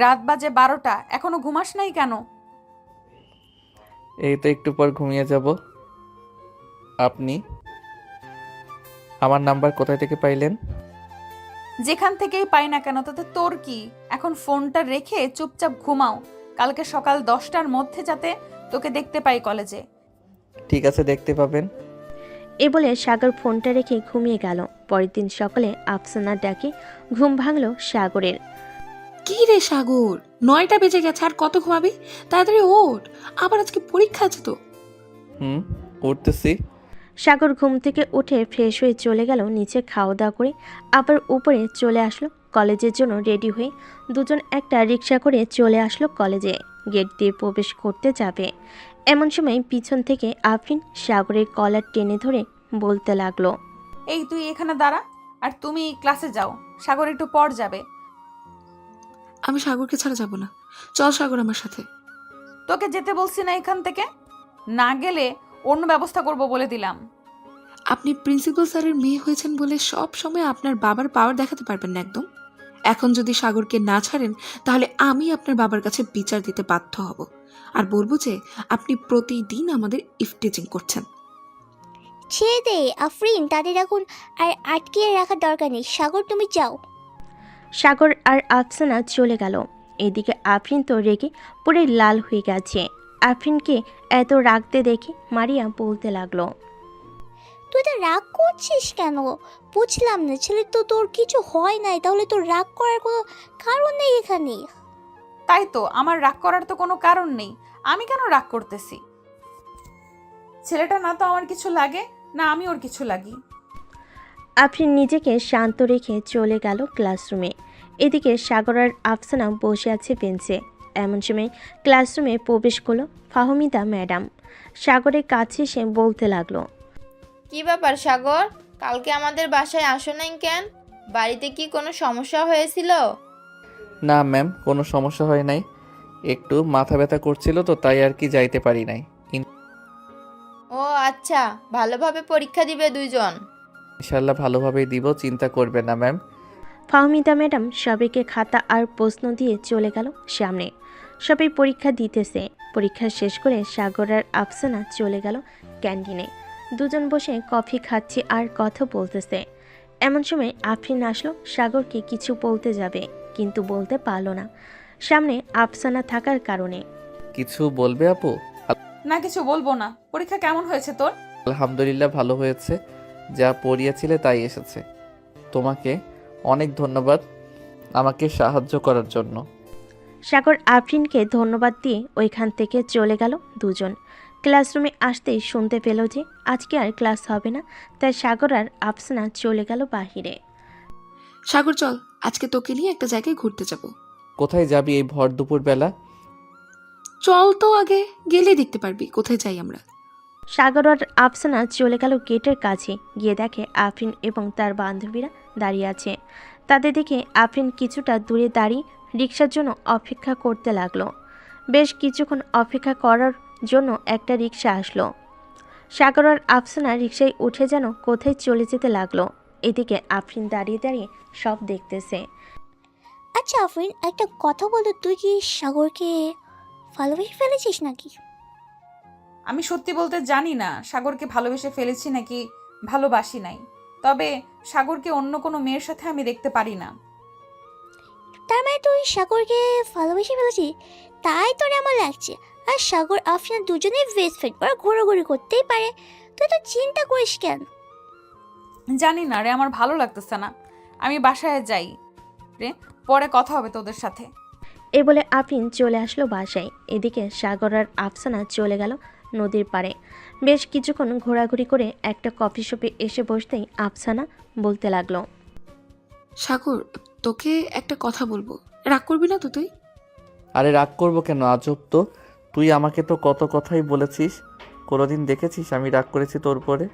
রাত বাজে 12টা, এখনো ঘুমাস নাই কেন? এই তো একটু পর ঘুমিয়ে যাব। আপনি আমার নাম্বার কোথায় থেকে পাইলেন? যেখান থেকেই পাই না কেন, তাতে তোর কি? এখন ফোনটা রেখে চুপচাপ ঘুমাও। কালকে সকাল 10টার মধ্যে যাতে তোকে দেখতে পাই কলেজে। ঠিক আছে, দেখতে পাবেন। এ বলে সাগর ফোনটা রেখে ঘুমিয়ে গেল। পরের দিন সকালে আফসানার ডাকে ঘুম ভাঙল সাগরের। কি রে সাগর, 9টা বেজে গেছে, আর কত ঘুমাবি? তাড়াতাড়ি ওঠ, আবার আজকে পরীক্ষা আছে তো। উঠতেছি। সাগর ঘুম থেকে উঠে ফ্রেশ হয়ে চলে গেল নিচে, খাওয়া দাওয়া করে আবার উপরে চলে আসলো। কলেজের জন্য রেডি হয়ে দুজন একটা রিক্সা করে চলে আসলো কলেজে। গেট দিয়ে প্রবেশ করতে যাবে এমন সময় পিছন থেকে আফরিন সাগরের কলার টেনে ধরে বলতে লাগলো। এই তুই এখানে দাঁড়া, আর তুমি ক্লাসে যাও। সাগর একটু পর যাবে। আমি সাগরকে ছাড়া যাব না, চল সাগর আমার সাথে। তোকে যেতে বলছি না এখান থেকে? না গেলে অন্য ব্যবস্থা করব বলে দিলাম। আপনি প্রিন্সিপাল স্যারের মেয়ে হয়েছেন বলে সব সময় আপনার বাবার পাওয়ার দেখাতে পারবেন না একদম। এখন যদি সাগরকে না ছাড়েন তাহলে আমি আপনার বাবার কাছে বিচার দিতে বাধ্য হব, আর বলবো যে আপনি প্রতিদিন আমাদের ইফটিজিং করছেন। ছেড়ে দে আফরিন, তাদের এখন আর আটকিয়ে রাখার দরকার নেই। সাগর তুমি যাও। সাগর আর আফসানা চলে গেল। এদিকে আফরিন তো রেগে পুরো লাল হয়ে গেছে। আফরিনকে এত রাগতে দেখে মারিয়া বলতে লাগলো। তুই তো রাগ করছিস কেন? বুঝলাম না, ছেলে তো তোর কিছু হয় নাই, তাহলে তোর রাগ করার কোনো কারণ নেই এখানে। তাই তো, আমার রাগ করার তো কোনো কারণ নেই। আমি কেন রাগ করতেছি? ছেলেটা না তো আমার কিছু লাগে, না আমি ওর কিছু লাগি। আফরিন নিজেকে শান্ত রেখে চলে গেল ক্লাসরুমে। এদিকে সাগর আর আফসানা বসে আছে বেঞ্চে। এমন সময় ক্লাসরুমে প্রবেশ করলো ফাহমিদা ম্যাডাম। সাগরের কাছে এসে বলতে লাগলো। কি ব্যাপার সাগর, কালকে আমাদের বাসায় আসো নাই কেন? বাড়িতে কি কোনো সমস্যা হয়েছিল? না ম্যাম, কোনো সমস্যা হয় নাই, একটু মাথা ব্যথা করছিল তো তাই আর কি যাইতে পারি নাই। ও আচ্ছা, ভালোভাবে পরীক্ষা দিবে দুইজন। ইনশাল্লাহ ভালোভাবেই দিব, চিন্তা করবে না ম্যাম। ফাহমিদা ম্যাডাম সবাইকে খাতা আর প্রশ্ন দিয়ে চলে গেল সামনে। সবাই পরীক্ষা দিতেছে। পরীক্ষা শেষ করে সাগর আর আফসানা চলে গেল ক্যান্টিনে। দুজন বসে কফি খাচ্ছে আর কথা বলতেছে। এমন সময় আফরিন আসলো। সাগরকে কিছু বলতে যাবে কিন্তু বলতে পারলো না, সামনে আফসানা থাকার কারণে। কিছু বলবে আপু? না, কিছু বলবো না। পরীক্ষা কেমন হয়েছে তোর? আলহামদুলিল্লাহ ভালো হয়েছে, যা পড়িয়েছিলে তাই এসেছে। তোমাকে অনেক ধন্যবাদ আমাকে সাহায্য করার জন্য। সাগর আফরিনকে ধন্যবাদ দিয়ে ওইখান থেকে চলে গেল দুজন। ক্লাসরুমে আসতেই শুনতে পেল যে আজকে আর ক্লাস হবে না, তাই সাগর আর আফসানা চলে গেল বাহিরে। সাগর চল, আজকে তোকে নিয়ে একটা জায়গায় ঘুরতে যাব। কোথায় যাবি এই ভর দুপুর বেলা? চল তো, আগে গেলে দেখতে পারবি কোথায় যাই আমরা। সাগর আর আফসানা চলে গেল গেটের কাছে। গিয়ে দেখে আফরিন এবং তার বান্ধবীরা দাঁড়িয়ে আছে। তাদের দেখে আফরিন কিছুটা দূরে দাঁড়িয়ে রিক্সার জন্য অপেক্ষা করতে লাগলো। বেশ কিছুক্ষণ অপেক্ষা করার জন্য একটা রিক্সা আসলো। সাগর আর আফসানা রিক্সায় উঠে যেন কোথায় চলে যেতে লাগলো। এদিকে আফরিন দাঁড়িয়ে দাঁড়িয়ে সব দেখতেছে। আচ্ছা আফরিন, একটা কথা বলো, তুই কি সাগরকে ভালোবেসে ফেলেছিস নাকি? আমি সত্যি বলতে জানি না সাগরকে ভালোবেসে ফেলেছি নাকি ভালোবাসি নাই, তবে সাগরকে অন্য কোনো মেয়ের সাথে আমি দেখতে পারি না। তার মানে তুই সাগরকে ভালোবেসে ফেলেছিস? তাই তোর এমন লাগছে। আর সাগর আফরিন দুজনেই বেস্ট ফ্রেন্ড, ওরা ঘোরাঘুরি করতেই পারে, তুই তো চিন্তা করিস কেন? জানি না রে, আমার ভালো লাগতেছে না। আমি বাসায় যাই রে, পরে কথা হবে তোদের সাথে। এ বলে আফরিন চলে আসলো বাসায়। এদিকে সাগর আর আফসানা চলে গেল নদীর পাড়ে। বেশ কিছুক্ষণ ঘোরাঘুরি করে একটা কফি শপে এসে বসতেই আফসানা বলতে লাগলো। সাগর, তোকে একটা কথা বলবো, রাগ করবি না তো তুই? আরে রাগ করবো কেন, আজব তো। তুই আমাকে তো কত কথাই বলেছিস, কোনোদিন দেখেছিস আমি রাগ করেছি তোর পরে?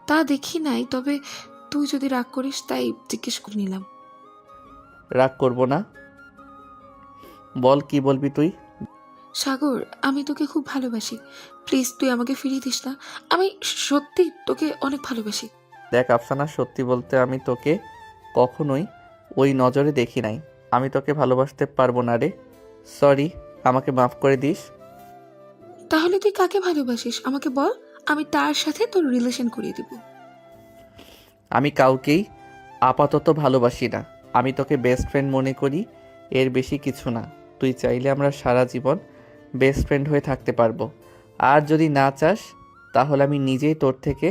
তা দেখি নাই, তবে তুই যদি রাগ করিস তাই জিজ্ঞেস করে নিলাম। রাগ করবো না, বল কি বলবি তুই? সাগর, আমি তোকে খুব ভালোবাসি, প্লিজ তুই আমাকে ফিরিয়ে দিস না। আমি সত্যি তোকে অনেক ভালোবাসি। দেখ আফসানা, সত্যি বলতে আমি তোকে কখনোই ওই নজরে দেখি নাই। আমি তোকে ভালোবাসতে পারবো না রে। সরি, আমাকে মাফ করে দিস। তাহলে তুই কাকে ভালোবাসিস আমাকে বল, আমি তার সাথে তোর রিলেশন করিয়ে দিব। আমি কাউকেই আপাতত ভালোবাসি না। আমি তোকে বেস্ট ফ্রেন্ড মনে করি, এর বেশি কিছু না। তুই চাইলে আমরা সারা জীবন বেস্ট ফ্রেন্ড হয়ে থাকতে পারবো। আর যদি না চাস তাহলে আমি নিজেই তোর থেকে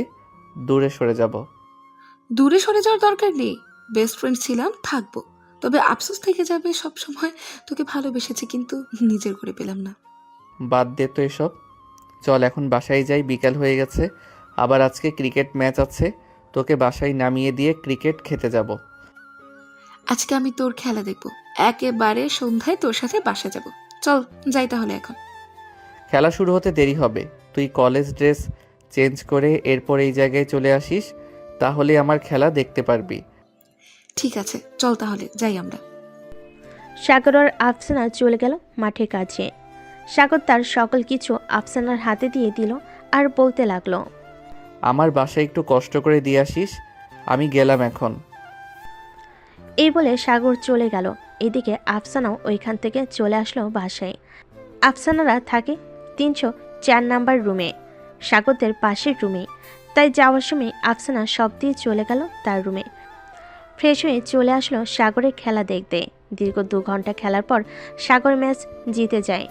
দূরে সরে যাব। দূরে সরে যাওয়ার দরকার নেই, বেস্ট ফ্রেন্ড ছিলাম, থাকবো। তবে আফসোস থেকে যাবে সব সময়, তোকে ভালোবেসেছি কিন্তু নিজের করে পেলাম না। বাদ দে তো এসব, চল এখন বাসায় যাই, বিকাল হয়ে গেছে। আবার আজকে ক্রিকেট ম্যাচ আছে, তোকে বাসায় নামিয়ে দিয়ে ক্রিকেট খেতে যাব। আজকে আমি তোর খেলা দেখবো, একেবারে সন্ধ্যায় তোর সাথে বাসা যাব। চল যাই তাহলে এখন। খেলা শুরু হতে দেরি হবে, তুই কলেজ ড্রেস চেঞ্জ করে এরপর এই জায়গায় চলে আসিস, তাহলে আমার খেলা দেখতে পারবি। ঠিক আছে, চল তাহলে যাই আমরা। সাগর আর আফসানা চলে গেল মাঠের কাছে। সাগর তার সকল কিছু আফসানার হাতে দিয়ে দিল আর বলতে লাগলো, আমার বাসায় একটু কষ্ট করে দিয়ে আসিস, আমি গেলাম এখন। এই বলে সাগর চলে গেল। এদিকে আফসানাও ওইখান থেকে চলে আসলো বাসায়। আফসানারা থাকে 304 নাম্বার রুমে, সাগরদের পাশের রুমে। তাই যাওয়ার সময় আফসানা সব দিয়ে চলে গেল তার রুমে। ফ্রেশ হয়ে চলে আসলো সাগরের খেলা দেখতে। দীর্ঘ 2 ঘন্টা খেলার পর সাগর ম্যাচ জিতে যায়।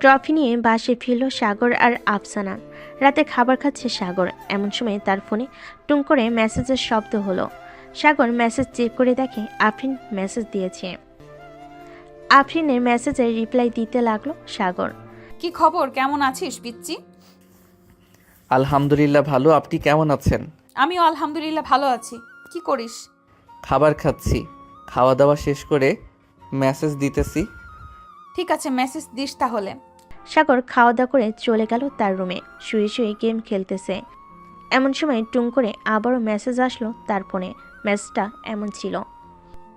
ট্রফি নিয়ে বাসে ফিরল সাগর আর আফসানা। রাতে খাবার খাচ্ছে সাগর, এমন সময় তার ফোনে টুং করে মেসেজের শব্দ হলো। সাগর মেসেজ চেক করে দেখে আফরিন মেসেজ দিয়েছে। আফরিনের মেসেজের রিপ্লাই দিতে লাগলো সাগর। কি খবর, কেমন আছিস পিচ্চি? আলহামদুলিল্লাহ ভালো, আপনি কেমন আছেন? আমিও আলহামদুলিল্লাহ ভালো আছি। কি করিস? খাবার খাচ্ছি, খাওয়া দাওয়া শেষ করে মেসেজ দিতেছি। ঠিক আছে, মেসেজ দিস তাহলে। সাগর খাওয়া দাওয়া করে চলে গেল তার রুমে। শুয়ে শুয়ে গেম খেলতেছে। এমন সময় টুং করে আবারও মেসেজ আসলো তার ফোনে। মেসেজটা এমন ছিল,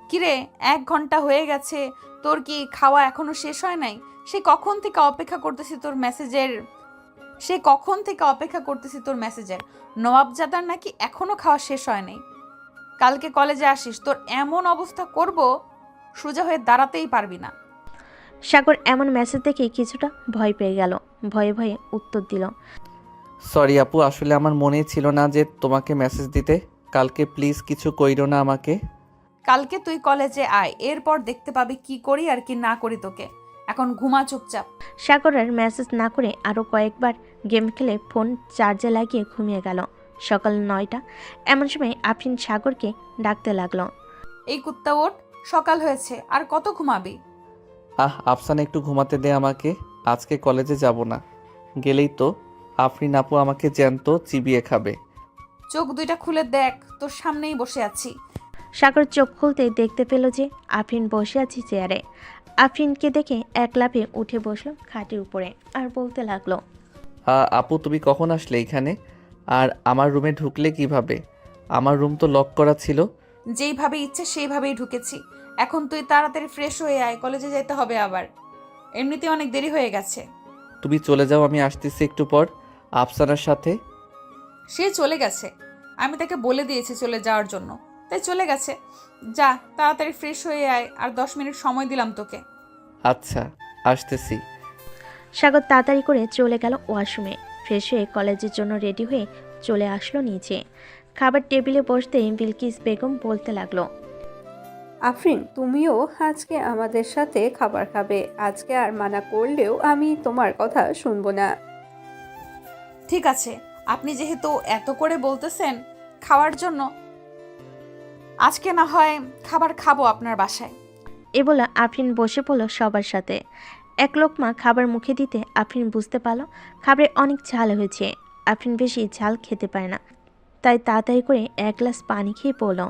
কিরে 1 ঘন্টা হয়ে গেছে, তোর কি খাওয়া এখনো শেষ হয় নাই? সে কখন থেকে অপেক্ষা করতেছি তোর মেসেজের। নবাবজাদার নাকি এখনো খাওয়া শেষ হয় নাই। কালকে কলেজে আসিস, তোর এমন অবস্থা করব সোজা হয়ে দাঁড়াতেই পারবি না। সাগর এমন মেসেজ দেখে কিছুটা ভয় পেয়ে গেল। ভয়ে ভয়ে উত্তর দিল, সরি আপু, আসলে আমার মনে ছিল না যে তোমাকে মেসেজ দিতে। কালকে প্লিজ কিছু কইরো না আমাকে। কালকে তুই কলেজে আয়, এরপর দেখতে পাবি কি করি আর কি না করি তোকে। এখন ঘুমা চুপচাপ। সাগর আর মেসেজ না করে আরও কয়েকবার গেম খেলে ফোন চার্জে লাগিয়ে ঘুমিয়ে গেল। সকাল 9টা। এমন সময় আফরিন সাগরকে ডাকতে লাগলো, এই কুত্তা ওঠ, সকাল হয়েছে, আর কত ঘুমাবি? আফসানা একটু ঘুমাতে দে আমাকে, আজকে কলেজে যাব না। গেলেই তো আফরিন আপু আমাকে জ্যান্ত চিবিয়ে খাবে। চোখ দুইটা খুলে দেখ, তোর সামনেই বসে আছি। সাগর চোখ খুলতে দেখতে পেল যে আফরিন বসে আছে চেয়ারে। আফরিনকে দেখে এক লাফে উঠে বসলো খাটের উপরে আর বলতে লাগলো, আপু তুমি কখন আসলে এখানে? আর আমার রুমে ঢুকলে কিভাবে? আমার রুম তো লক করা ছিল। যেইভাবে ইচ্ছে সেইভাবেই ঢুকেছি। এখন তুই তাড়াতাড়ি ফ্রেশ হয়ে আয়, কলেজে যেতে হবে আবার। এমনিতে অনেক দেরি হয়ে গেছে। তুমি চলে যাও, আমি আসতেছি একটু পর আফসানার সাথে। সে চলে গেছে, আমি তাকে বলে দিয়েছি চলে যাওয়ার জন্য, তাই চলে গেছে। যা তাড়াতাড়ি ফ্রেশ হয়ে আয়, আর 10 মিনিট সময় দিলাম তোকে। আচ্ছা, আসতেছি। সাগর তাড়াতাড়ি করে চলে গেল ওয়াশরুমে। ফ্রেশ হয়ে কলেজের জন্য রেডি হয়ে চলে আসলো নিচে। খাবার টেবিলে বসতেই বিলকিস বেগম বলতে লাগলো, আফরিন, তুমিও আজকে আমাদের সাথে খাবার খাবে। আজকে আর মানা করলেও আমি তোমার কথা শুনবো না। ঠিক আছে, আপনি যেহেতু এত করে বলতেছেন খাওয়ার জন্য, আজকে না হয় খাবার খাবো আপনার বাসায়। এ বলে আফরিন বসে পড়ল সবার সাথে। এক লোকমা খাবার মুখে দিতে আফরিন বুঝতে পারল খাবারে অনেক ঝাল হয়েছে। আফরিন বেশি ঝাল খেতে পারে না, তাই তাড়াতাড়ি করে 1 গ্লাস পানি খেয়ে পড়ল,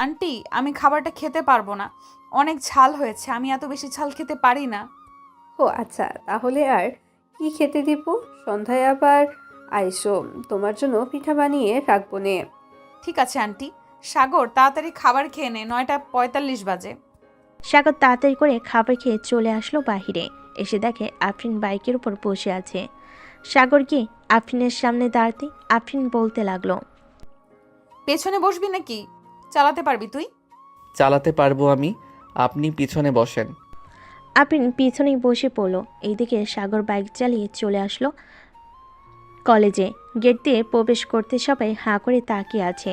আন্টি, আমি খাবারটা খেতে পারবো না, অনেক ঝাল হয়েছে, আমি এত বেশি ঝাল খেতে পারি না। ও আচ্ছা, তাহলে আর কি খেতে দিব? সন্ধ্যায় আবার আইসো, তোমার জন্য পিঠা বানিয়ে রাখবো নে। ঠিক আছে আন্টি। সাগর, তাড়াতাড়ি খাবার খেয়ে নে, 9:45 বাজে। সাগর তাড়াতাড়ি করে খাবার খেয়ে চলে আসলো বাহিরে। এসে দেখে আফরিন বাইকের উপর বসে আছে। সাগর গিয়ে আফরিনের সামনে দাঁড়াতে আফরিন বলতে লাগলো, পেছনে বসবি নাকি? চালাতে পারবি তুই? চালাতে পারবো আমি, আপনি পিছনে বসেন। আফরিন পিছনেই বসে পড়ল। এইদিকে সাগর বাইক চালিয়ে চলে আসলো কলেজে। গেট দিয়ে প্রবেশ করতে সবাই হাঁ করে তাকিয়ে আছে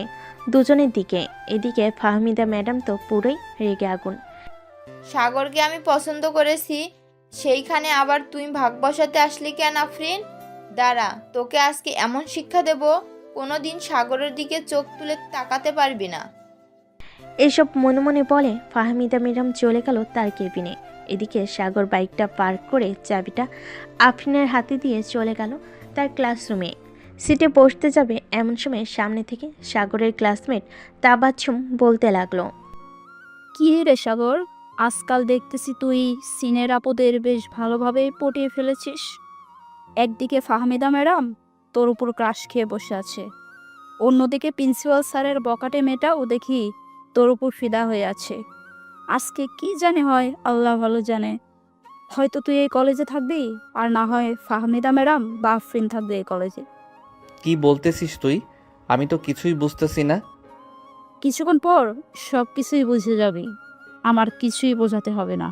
দুজনের দিকে। এদিকে ফাহমিদা ম্যাডাম তো পুরোই রেগে আগুন। সাগরকে আমি পছন্দ করেছি, সেইখানে আবার তুই ভাগ বসাতে আসলি কেন আফরিন? দাঁড়া, তোকে আজকে এমন শিক্ষা দেব, কোনোদিন সাগরের দিকে চোখ তুলে তাকাতে পারবি না। এসব মনে মনে বলে ফাহমিদা ম্যাডাম চলে গেল তার কেবিনে। এদিকে সাগর বাইকটা পার্ক করে চাবিটা আফরিনের হাতে দিয়ে চলে গেল তার ক্লাসরুমে। সিটে বসতে যাবে এমন সময় সামনে থেকে সাগরের ক্লাসমেট তাবাচ্ছুম বলতে লাগলো, কি রে সাগর, আজকাল দেখতেছি তুই সিনের আপদের বেশ ভালোভাবে পটিয়ে ফেলেছিস। একদিকে ফাহমিদা ম্যাডাম তোর উপর ক্রাশ খেয়ে বসে আছে, অন্যদিকে প্রিন্সিপাল স্যারের বকাটে মেয়েটাও দেখি তোর উপর ফিদা হয়ে আছে। আজকে কি জানে হয়, আল্লাহ ভালো জানে। হয়তো তুই এই কলেজে থাকবি, আর না হয় ফাহমিদা ম্যাডাম বা আফরিন থাকবে এই কলেজে। কি বলতেছিস তুই? আমি তো কিছুই বুঝতেছি না। কিছুক্ষণ পর সব কিছুই বুঝে যাবি, আমার কিছুই বোঝাতে হবে না।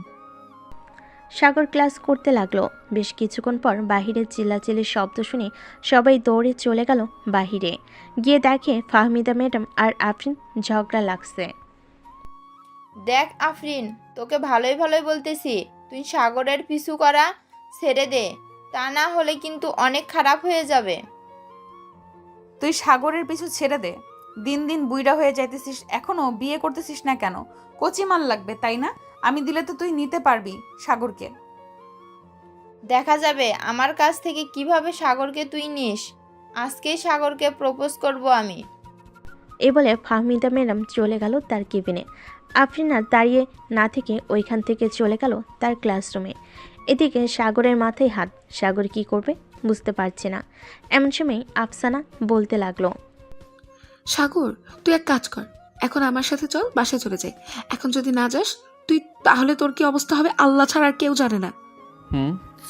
সাগর ক্লাস করতে লাগলো। বেশ কিছুক্ষণ পর বাহিরে চিল্লাচিল্লির শব্দ শুনে সবাই দৌড়ে চলে গেল বাহিরে। গিয়ে দেখে ফাহমিদা ম্যাডাম আর আফরিন ঝগড়া লাগছে। দেখ আফরিন, তোকে ভালোই ভালোই বলতেছি, তুই সাগরের পিছু করা ছেড়ে দে, তা না হলে কিন্তু অনেক খারাপ হয়ে যাবে। তুই সাগরের পিছু ছেড়ে দে। দিন দিন বুইড়া হয়ে যাইতেছিস, এখনো বিয়ে করতেছিস না কেন? কচিমাল লাগবে তাই না? আমি দিলে তো তুই নিতে পারবি সাগরকে। দেখা যাবে আমার কাছ থেকে কিভাবে সাগরকে তুই নিস। আজকেই সাগরকে প্রপোজ করব আমি। এই বলে ফাহমিদা ম্যাডাম চলে গেল তার কেবিনে। আফরিন আর দাঁড়িয়ে না থেকে ওইখান থেকে চলে গেল তার ক্লাসরুমে। এদিকে সাগরের মাথায় হাত। সাগর কি করবে বুঝতে পারছে না। এমন সময় আফসানা বলতে লাগলো, সাগর, তুই এক কাজ কর, এখন আমার সাথে চল, বাসায় চলে যাই। এখন যদি না যাস তুই, তাহলে তোর কি অবস্থা হবে আল্লাহ ছাড়া আর কেউ জানে না।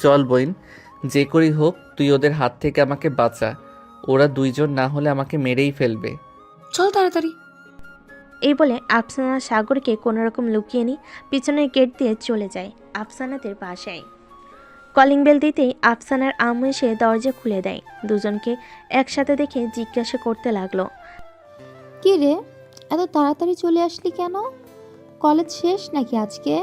চল বইন, যে করি হোক তুই ওদের হাত থেকে আমাকে বাঁচা। ওরা দুইজন না হলে আমাকে মেরেই ফেলবে। চল তাড়াতাড়ি। এই বলে আফসানা সাগরকে কোনোরকম লুকিয়ে নিয়ে পিছনের গেট দিয়ে চলে যায় আফসানাদের বাসায়। কলিং বেল দিতেই আফসানার আম্মু এসে দরজা খুলে দেয়। দুজনকে একসাথে দেখে জিজ্ঞাসা করতে লাগলো, কি রে, এত তাড়াতাড়ি চলে আসলি কেন? কলেজ শেষ নাকি আজকে?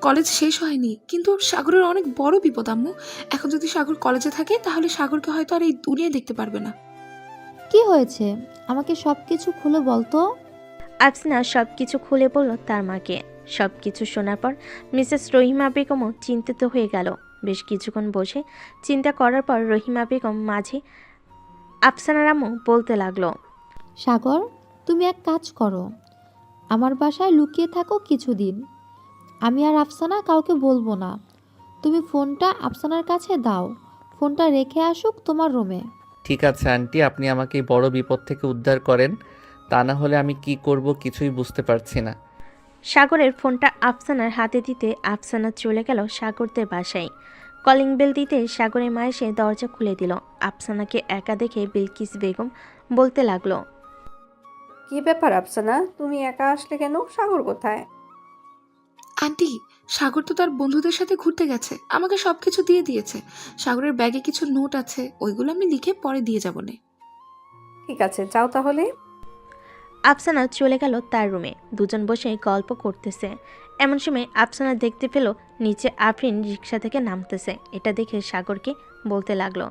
কলেজ শেষ হয়নি, কিন্তু সাগরের অনেক বড় বিপদ আম্মু। এখন যদি সাগর কলেজে থাকে তাহলে সাগরকে হয়তো আর এই দুনিয়ায় দেখতে পারবে না। কি হয়েছে আমাকে সব কিছু খুলে বলতো। আফসানা সব কিছু খুলে বলল তার মাকে। সব কিছু শোনার পর মিসেস রহিমা বেগমও চিন্তিত হয়ে গেল। বেশ কিছুক্ষণ বসে চিন্তা করার পর রহিমা বেগম মাঝে আফসানার আম্মু বলতে লাগলো, সাগর, তুমি এক কাজ করো, আমার বাসায় লুকিয়ে থাকো কিছুদিন। আমি আর আফসানা কাউকে বলবো না। তুমি ফোনটা আফসানার কাছে দাও, ফোনটা রেখে আসুক তোমার রুমে। ঠিক আছে আন্টি, আপনি আমাকে এই বড় বিপদ থেকে উদ্ধার করেন, তা না হলে আমি কি করব কিছুই বুঝতে পারছি না। সাগরের ফোনটা আফসানার হাতে দিতে আফসানা চলে গেল সাগরদের বাসায়। কলিং বেল দিতে সাগরের মা এসে দরজা খুলে দিল। আফসানাকে একা দেখে বিলকিস বেগম বলতে লাগলো, কি ব্যাপার আফসানা, তুমি একা আসলে কেন? সাগর কোথায়? আন্টি, সাগর তো তার বন্ধুদের সাথে ঘুরতে গেছে, আমাকে সবকিছু দিয়ে দিয়েছে। সাগরের ব্যাগে কিছু নোট আছে, ওইগুলো আমি লিখে পরে দিয়ে যাবো না। ঠিক আছে, যাও তাহলে। আফসানা চলে গেল তার রুমে। দুজন বসে গল্প করতেছে। এমন সময় আফসানা দেখতে পেল নিচে আফরিন রিক্সা থেকে নামতেছে। এটা দেখে সাগরকে বলতে লাগলো,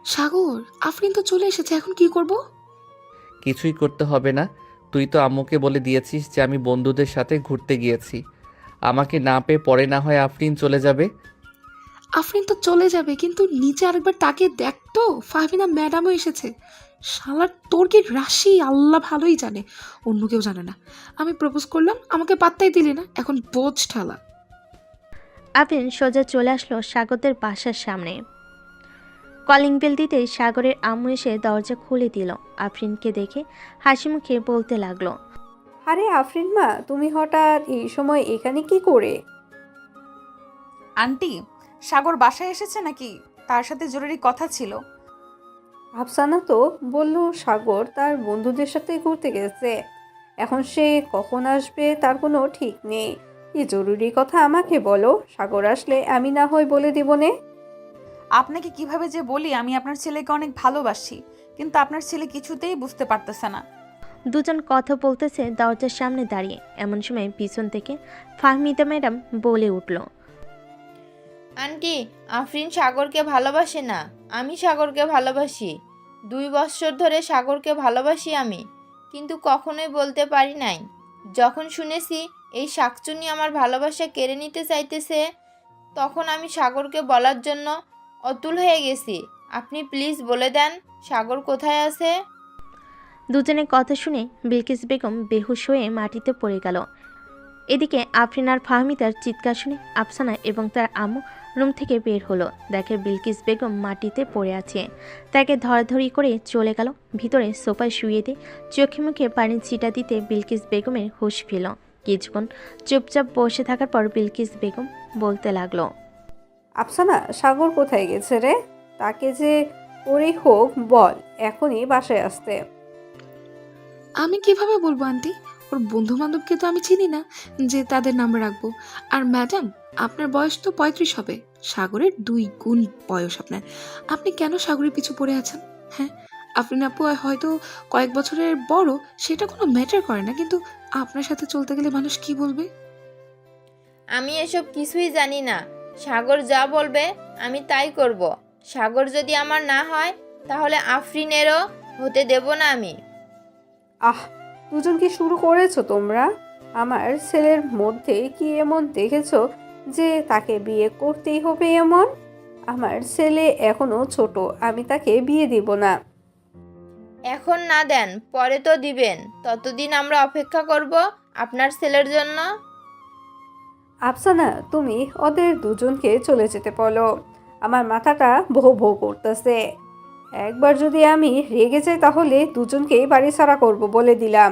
সাগর, আফরিন তো চলে এসেছে, এখন কি করব? কিছুই করতে হবে না, তুই তো আম্মুকে বলে দিয়েছিস যে আমি বন্ধুদের সাথে ঘুরতে গিয়েছি। আমাকে না পেয়ে পরে না হয় আফরিন চলে যাবে। আফরিন তো চলে যাবে, কিন্তু নিচে আরেকবার তাকিয়ে দেখ তো, ফাহমিনা ম্যাডামও এসেছে। শালার তোর কি রাশি আল্লাহ ভালোই জানে, অন্য কেউ জানে না। আমি প্রপোজ করলাম, আমাকে পাত্তাই দিলি না, এখন বোঝ ঠালা। আফরিন সোজা চলে আসলো সাগরদের বাসার সামনে। কলিং বেল দিতেই সাগরের আম্মু এসে দরজা খুলে দিল। আফরিনকে দেখে হাসি মুখে বলতে লাগলো, আরে আফরিন মা, তুমি হঠাৎ এই সময় এখানে কি করে? আন্টি, সাগর বাসায় এসেছে নাকি? তার সাথে জরুরি কথা ছিল। আফসানা তো বলল সাগর তার বন্ধুদের সাথে ঘুরতে গেছে। এখন সে কখন আসবে তার কোনো ঠিক নেই। কি জরুরি কথা আমাকে বলো, সাগর আসলে আমি না হয় বলে দিব নে। আপনাকে কিভাবে যে বলি আমি আপনার ছেলেকে অনেক ভালোবাসি, কিন্তু আপনার ছেলে কিছুতেই বুঝতে পারতেছে না। দুজন কথা বলতেছে দরজার সামনে দাঁড়িয়ে। এমন সময় পিছন থেকে ফাহমিদা ম্যাডাম বলে উঠল, আন্টি, আফরিন সাগরকে ভালোবাসে না, আমি সাগরকে ভালোবাসি। 2 বছর ধরে সাগরকে ভালোবাসি আমি, কিন্তু কখনোই বলতে পারি নাই। যখন শুনেছি এই শাকচুনি আমার ভালোবাসা কেড়ে নিতে চাইতেছে, তখন আমি সাগরকে বলার জন্য অতুল হয়ে গেছি। আপনি প্লিজ বলে দেন সাগর কোথায় আছে। দুজনের কথা শুনে বিলকিস বেগম বেহুশ হয়ে মাটিতে পড়ে গেল। এদিকে আফরিন আর ফাহমিদার চিৎকার শুনে আফসানা এবং তার আম্মু রুম থেকে বের হলো। দেখে বিলকিস বেগম মাটিতে পড়ে আছে। তাকে ধরাধরি করে চলে গেল ভিতরে সোফায় শুয়ে দিয়ে চোখে মুখে পানির ছিটা দিতে বিলকিস বেগমের হুঁশ ফিরল। কিছুক্ষণ চুপচাপ বসে থাকার পর বিলকিস বেগম বলতে লাগলো, আফসানা, সাগর কোথায় গেছে রে? তাকে যে ওরই হোক বল এখনই বাসায় আসতে। আমি কিভাবে বলবো আন্টি? ওর বন্ধু বান্ধবকে তো আমি চিনি না যে তাদের নাম্বার রাখবো। আর ম্যাডাম, আপনার বয়স তো 35 হবে, সাগরের 2 গুণ বয়স আপনার। আপনি কেন সাগরের পিছু পড়ে আছেন? হ্যাঁ, আফরিন আপু হয়তো কয়েক বছরের বড়, সেটা কোনো ম্যাটার করে না, কিন্তু আপনার সাথে চলতে গেলে মানুষ কি বলবে? আমি এসব কিছুই জানি না। সাগর যা বলবে আমি তাই করব। সাগর যদি আমার না হয় তাহলে আফরিনেরও হতে দেব না আমি। আহ, দুজন কি শুরু করেছো তোমরা? আমার ছেলের মধ্যে কি এমন দেখেছো যে তাকে বিয়ে করতেই হবে এমন? আমার ছেলে এখনো ছোট, আমি তাকে বিয়ে দিব না। এখন না দেন, পরে তো দিবেন। ততদিন আমরা অপেক্ষা করব আপনার ছেলের জন্য। আফসানা, তুমি ওদের দুজনকে চলে যেতে বলো। আমার মাথাটা ভো ভো করতেছে। একবার যদি আমি রেগে যাই তাহলে দুজনকেই বাড়ি ছাড়া করব বলে দিলাম।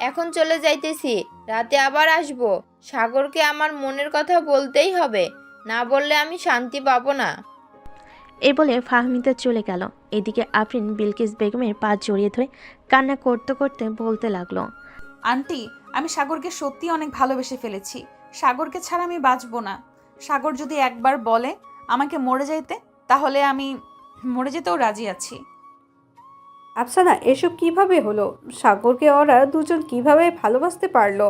এখন চলে যাইতেছি, রাতে আবার আসবো। সাগরকে আমার মনের কথা বলতেই হবে, না বললে আমি শান্তি পাবো না। এই বলে ফাহমিদা চলে গেল। এদিকে আফরিন বিলকিস বেগমের পা জড়িয়ে ধরে কান্না করতে করতে বলতে লাগলো, আন্টি, আমি সাগরকে সত্যি অনেক ভালোবেসে ফেলেছি। সাগরকে ছাড়া আমি বাঁচবো না। সাগর যদি একবার বলে আমাকে মরে যাইতে, তাহলে আমি মরে যেতেও রাজি আছি। আফসানা, এসব কিভাবে হলো? সাগরকে ওরা দুজন কিভাবে ভালোবাসতে পারলো?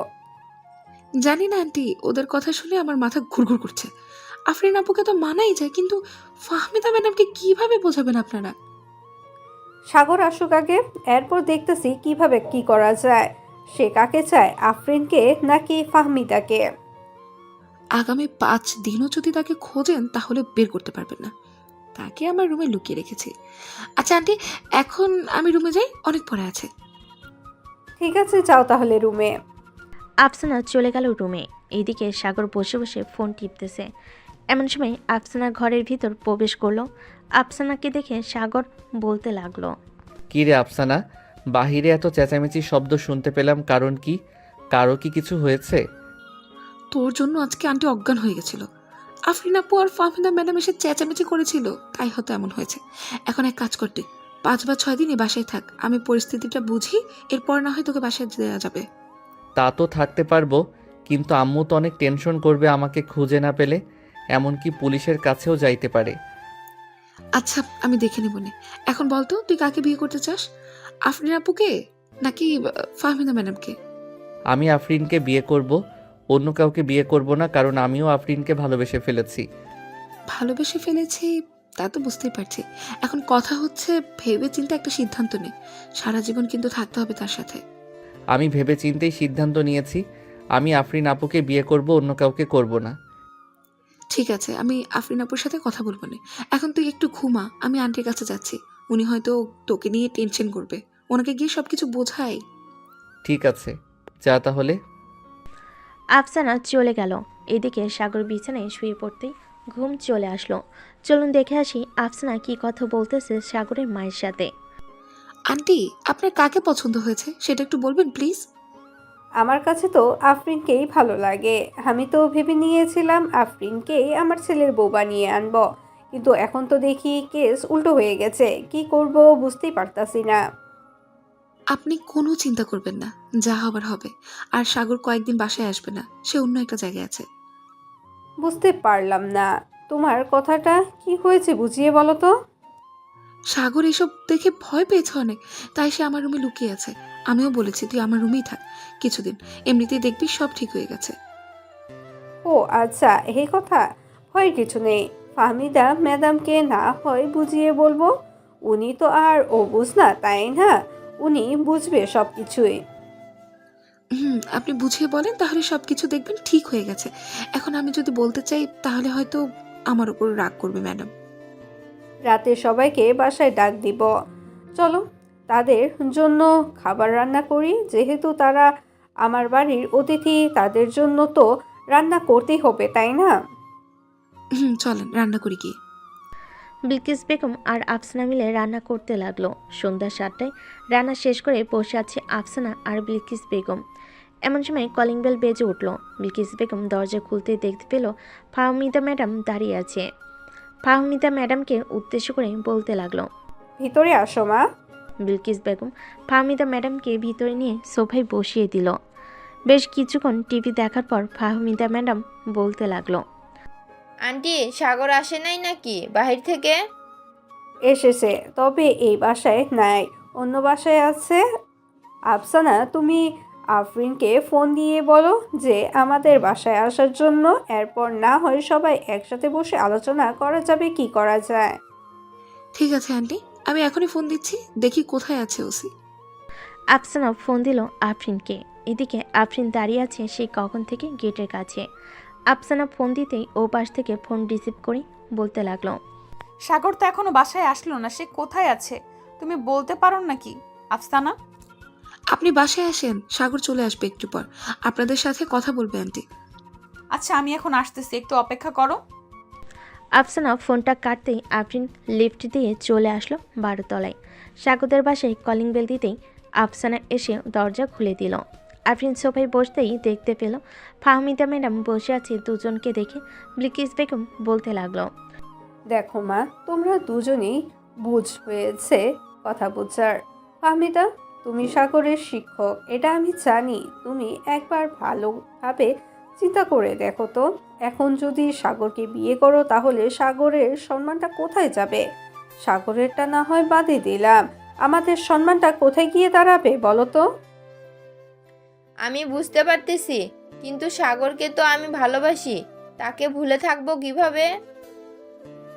জানি না আন্টি, ওদের কথা শুনে আমার মাথা ঘুরঘুর করছে। আফরিন আপুকে তো মানাই যায়, কিন্তু ফাহমিদা ম্যাডামকে কিভাবে বোঝাবেন আপনারা? সাগর আসুক আগে, এরপর দেখতেছি কিভাবে কি করা যায়। সে কাকে চায়, আফরিনকে নাকি ফাহমিদাকে? আগামী 5 দিনও যদি তাকে খোঁজেন তাহলে বের করতে পারবেন না। তাকে আমার রুমে লুকিয়ে রেখেছি। আচ্ছা আন্টি, এখন আমি রুমে যাই, অনেক পরে আছে। ঠিক আছে, যাও তাহলে রুমে। আফসানা চলে গেল রুমে। এইদিকে সাগর বসে বসে ফোন টিপতেছে। এমন সময় আফসানা ঘরের ভিতর প্রবেশ করলো। আফসানাকে দেখে সাগর বলতে লাগলো, কী রে আফসানা, বাহিরে এত চেঁচামেচি শব্দ শুনতে পেলাম, কারণ কি? কারো কি কিছু হয়েছে? তোর জন্য আজকে আন্টি অজ্ঞান হয়ে গেছিল। আফরিন আপু আর ফাহমিদা ম্যাডাম এসে চেঁচামেচি করেছিল, তাই হয়তো এমন হয়েছে। এখন এক কাজ করতে, 5 বা 6 দিন এই বাসায় থাক, আমি পরিস্থিতিটা বুঝি, এরপর না হয় তোকে বাসায় দেওয়া যাবে। তা তো থাকতে পারবো, কিন্তু আম্মু তো অনেক টেনশন করবে আমাকে খুঁজে না পেলে। এমনকি পুলিশের কাছেও যাইতে পারে। আচ্ছা, আমি দেখে নেব নে। এখন বলতো, তুই কাকে বিয়ে করতে চাস? আফরিন আপুকে নাকি ফাহমিদা ম্যাডামকে? আমি আফরিনকে বিয়ে করব, অন্য কাউকে বিয়ে করব না, কারণ আমিও আফরিনকে ভালোবেসে ফেলেছি। ভালোবেসে ফেলেছি তা তো বুঝতেই পারছি। এখন কথা হচ্ছে ভেবে চিন্তে একটা সিদ্ধান্ত নে, সারা জীবন কিন্তু থাকতে হবে তার সাথে। আমি ভেবেচিন্তেই সিদ্ধান্ত নিয়েছি, আমি আফরিন আপুকে বিয়ে করব, অন্য কাউকে করব না। ঠিক আছে, আমি আফরিন আপুর সাথে কথা বলবো না। এখন তুই একটু ঘুমা, আমি আন্টির কাছে যাচ্ছি। উনি হয়তো তোকে নিয়ে টেনশন করবে, ওনাকে গিয়ে সবকিছু বোঝাই। ঠিক আছে, যা তাহলে। আফসানা চলে গেল। এদিকে সাগর বিছানায় শুয়ে পড়তেই ঘুম চলে আসলো। চলুন দেখে আসি আফসানা কি কথা বলতেছে সাগরের মায়ের সাথে। আন্টি, আপনার কাকে পছন্দ হয়েছে সেটা একটু বলবেন প্লিজ। আমার কাছে তো আফরিনকেই ভালো লাগে। আমি তো ভেবে নিয়েছিলাম আফরিনকেই আমার ছেলের বউ বানিয়ে আনবো, কিন্তু এখন তো দেখি কেস উল্টো হয়ে গেছে। কি করব বুঝতেই পারতাছি না। আপনি কোনো চিন্তা করবেন না, যা হবার হবে। আর সাগর কয়েকদিন বাসায় আসবে না, সে অন্য একটা জায়গায় আছে। বুঝতে পারলাম না, তোমার কথাটা কি হয়েছে বুঝিয়ে বলো তো। সাগর এসব দেখে ভয় পেয়েছে অনেক, তাই সে আমার রুমে লুকিয়ে আছে। আমিও বলেছি তুই আমার রুমেই থাক কিছুদিন, এমনিতেই দেখবি সব ঠিক হয়ে গেছে। ও আচ্ছা, এই কথা। ভয়ের কিছু নেই। ফাহমিদা ম্যাডামকে না হয় বুঝিয়ে বলবো। উনি তো আর বুঝ না, তাই না? উনি বুঝবে সব কিছুই। আপনি বুঝিয়ে বলেন, তাহলে সবকিছু দেখবেন ঠিক হয়ে গেছে। এখন আমি যদি বলতে চাই তাহলে হয়তো আমার উপর রাগ করবে ম্যাডাম। রাতে সবাইকে বাসায় ডাক দিব। চলো, তাদের জন্য খাবার রান্না করি। যেহেতু তারা আমার বাড়ির অতিথি, তাদের জন্য তো রান্না করতেই হবে, তাই না? চলেন রান্না করি কি। বিলকিস বেগম আর আফসানা মিলে রান্না করতে লাগলো। সন্ধ্যা 7টায় রান্না শেষ করে বসে আছে আফসানা আর বিলকিস বেগম। এমন সময় কলিং বেল বেজে উঠল। বিলকিস বেগম দরজা খুলতে দেখতে পেল ফাহমিদা ম্যাডাম দাঁড়িয়ে আছে। ফাহমিদা ম্যাডামকে উদ্দেশ্য করে বলতে লাগলো। ভিতরে আসো মা। বিলকিস বেগম ফাহমিদা ম্যাডামকে ভিতরে নিয়ে সোফায় বসিয়ে দিল। বেশ কিছুক্ষণ টিভি দেখার পর ফাহমিদা ম্যাডাম বলতে লাগলো। আন্টি, সাগর আসে নাই নাকি বাহির থেকে? এসেছে, তবে এই বাসায় নাই, অন্য বাসায় আছে। আফসানা, তুমি আফরিনকে ফোন দিয়ে বলো যে আমাদের বাসায় আসার জন্য। এরপর না হয় সবাই একসাথে বসে আলোচনা করা যাবে কি করা যায়। ঠিক আছে আন্টি, আমি এখনই ফোন দিচ্ছি, দেখি কোথায় আছে ওসি। আফসানা ফোন দিল আফরিনকে। এদিকে আফরিন দাঁড়িয়ে আছে সেই কখন থেকে গেটের কাছে। আফসানা ফোন দিতেই ও পাশ থেকে ফোন রিসিভ করে বলতে লাগলো। সাগর তো এখনো বাসায় আসলো না, সে কোথায় আছে তুমি বলতে পারো নাকি আফসানা? আপনি বাসায় আসেন, সাগর চলে আসবে একটু পর, আপনাদের সাথে কথা বলবে আন্টি। আচ্ছা, আমি এখন আসতেছি, একটু অপেক্ষা করো। আফসানা ফোনটা কাটতেই আফরিন লিফট দিয়ে চলে আসলো 12 তলায়। সাগরদের বাসায় কলিং বেল দিতেই আফসানা এসে দরজা খুলে দিল। আফরিন সোফায় বসতেই দেখতে পেল ফাহমিদা ম্যাডাম বসে আছে। দুজনকে দেখে বিলকিস বেগম বলতে লাগলো। দেখো মা, তোমরা দুজনেই বুঝ হয়েছে কথা বোঝার। ফাহমিদা, তুমি সাগরের শিক্ষক, এটা আমি জানি। তুমি একবার ভালোভাবে চিন্তা করে দেখো তো, এখন যদি সাগরকে বিয়ে করো তাহলে সাগরের সম্মানটা কোথায় যাবে? সাগরেরটা না হয় বাদই দিলাম, আমাদের সম্মানটা কোথায় গিয়ে দাঁড়াবে বলো তো? আমি বুঝতে পারতেছি, কিন্তু সাগরকে তো আমি ভালোবাসি, তাকে ভুলে থাকবো কিভাবে?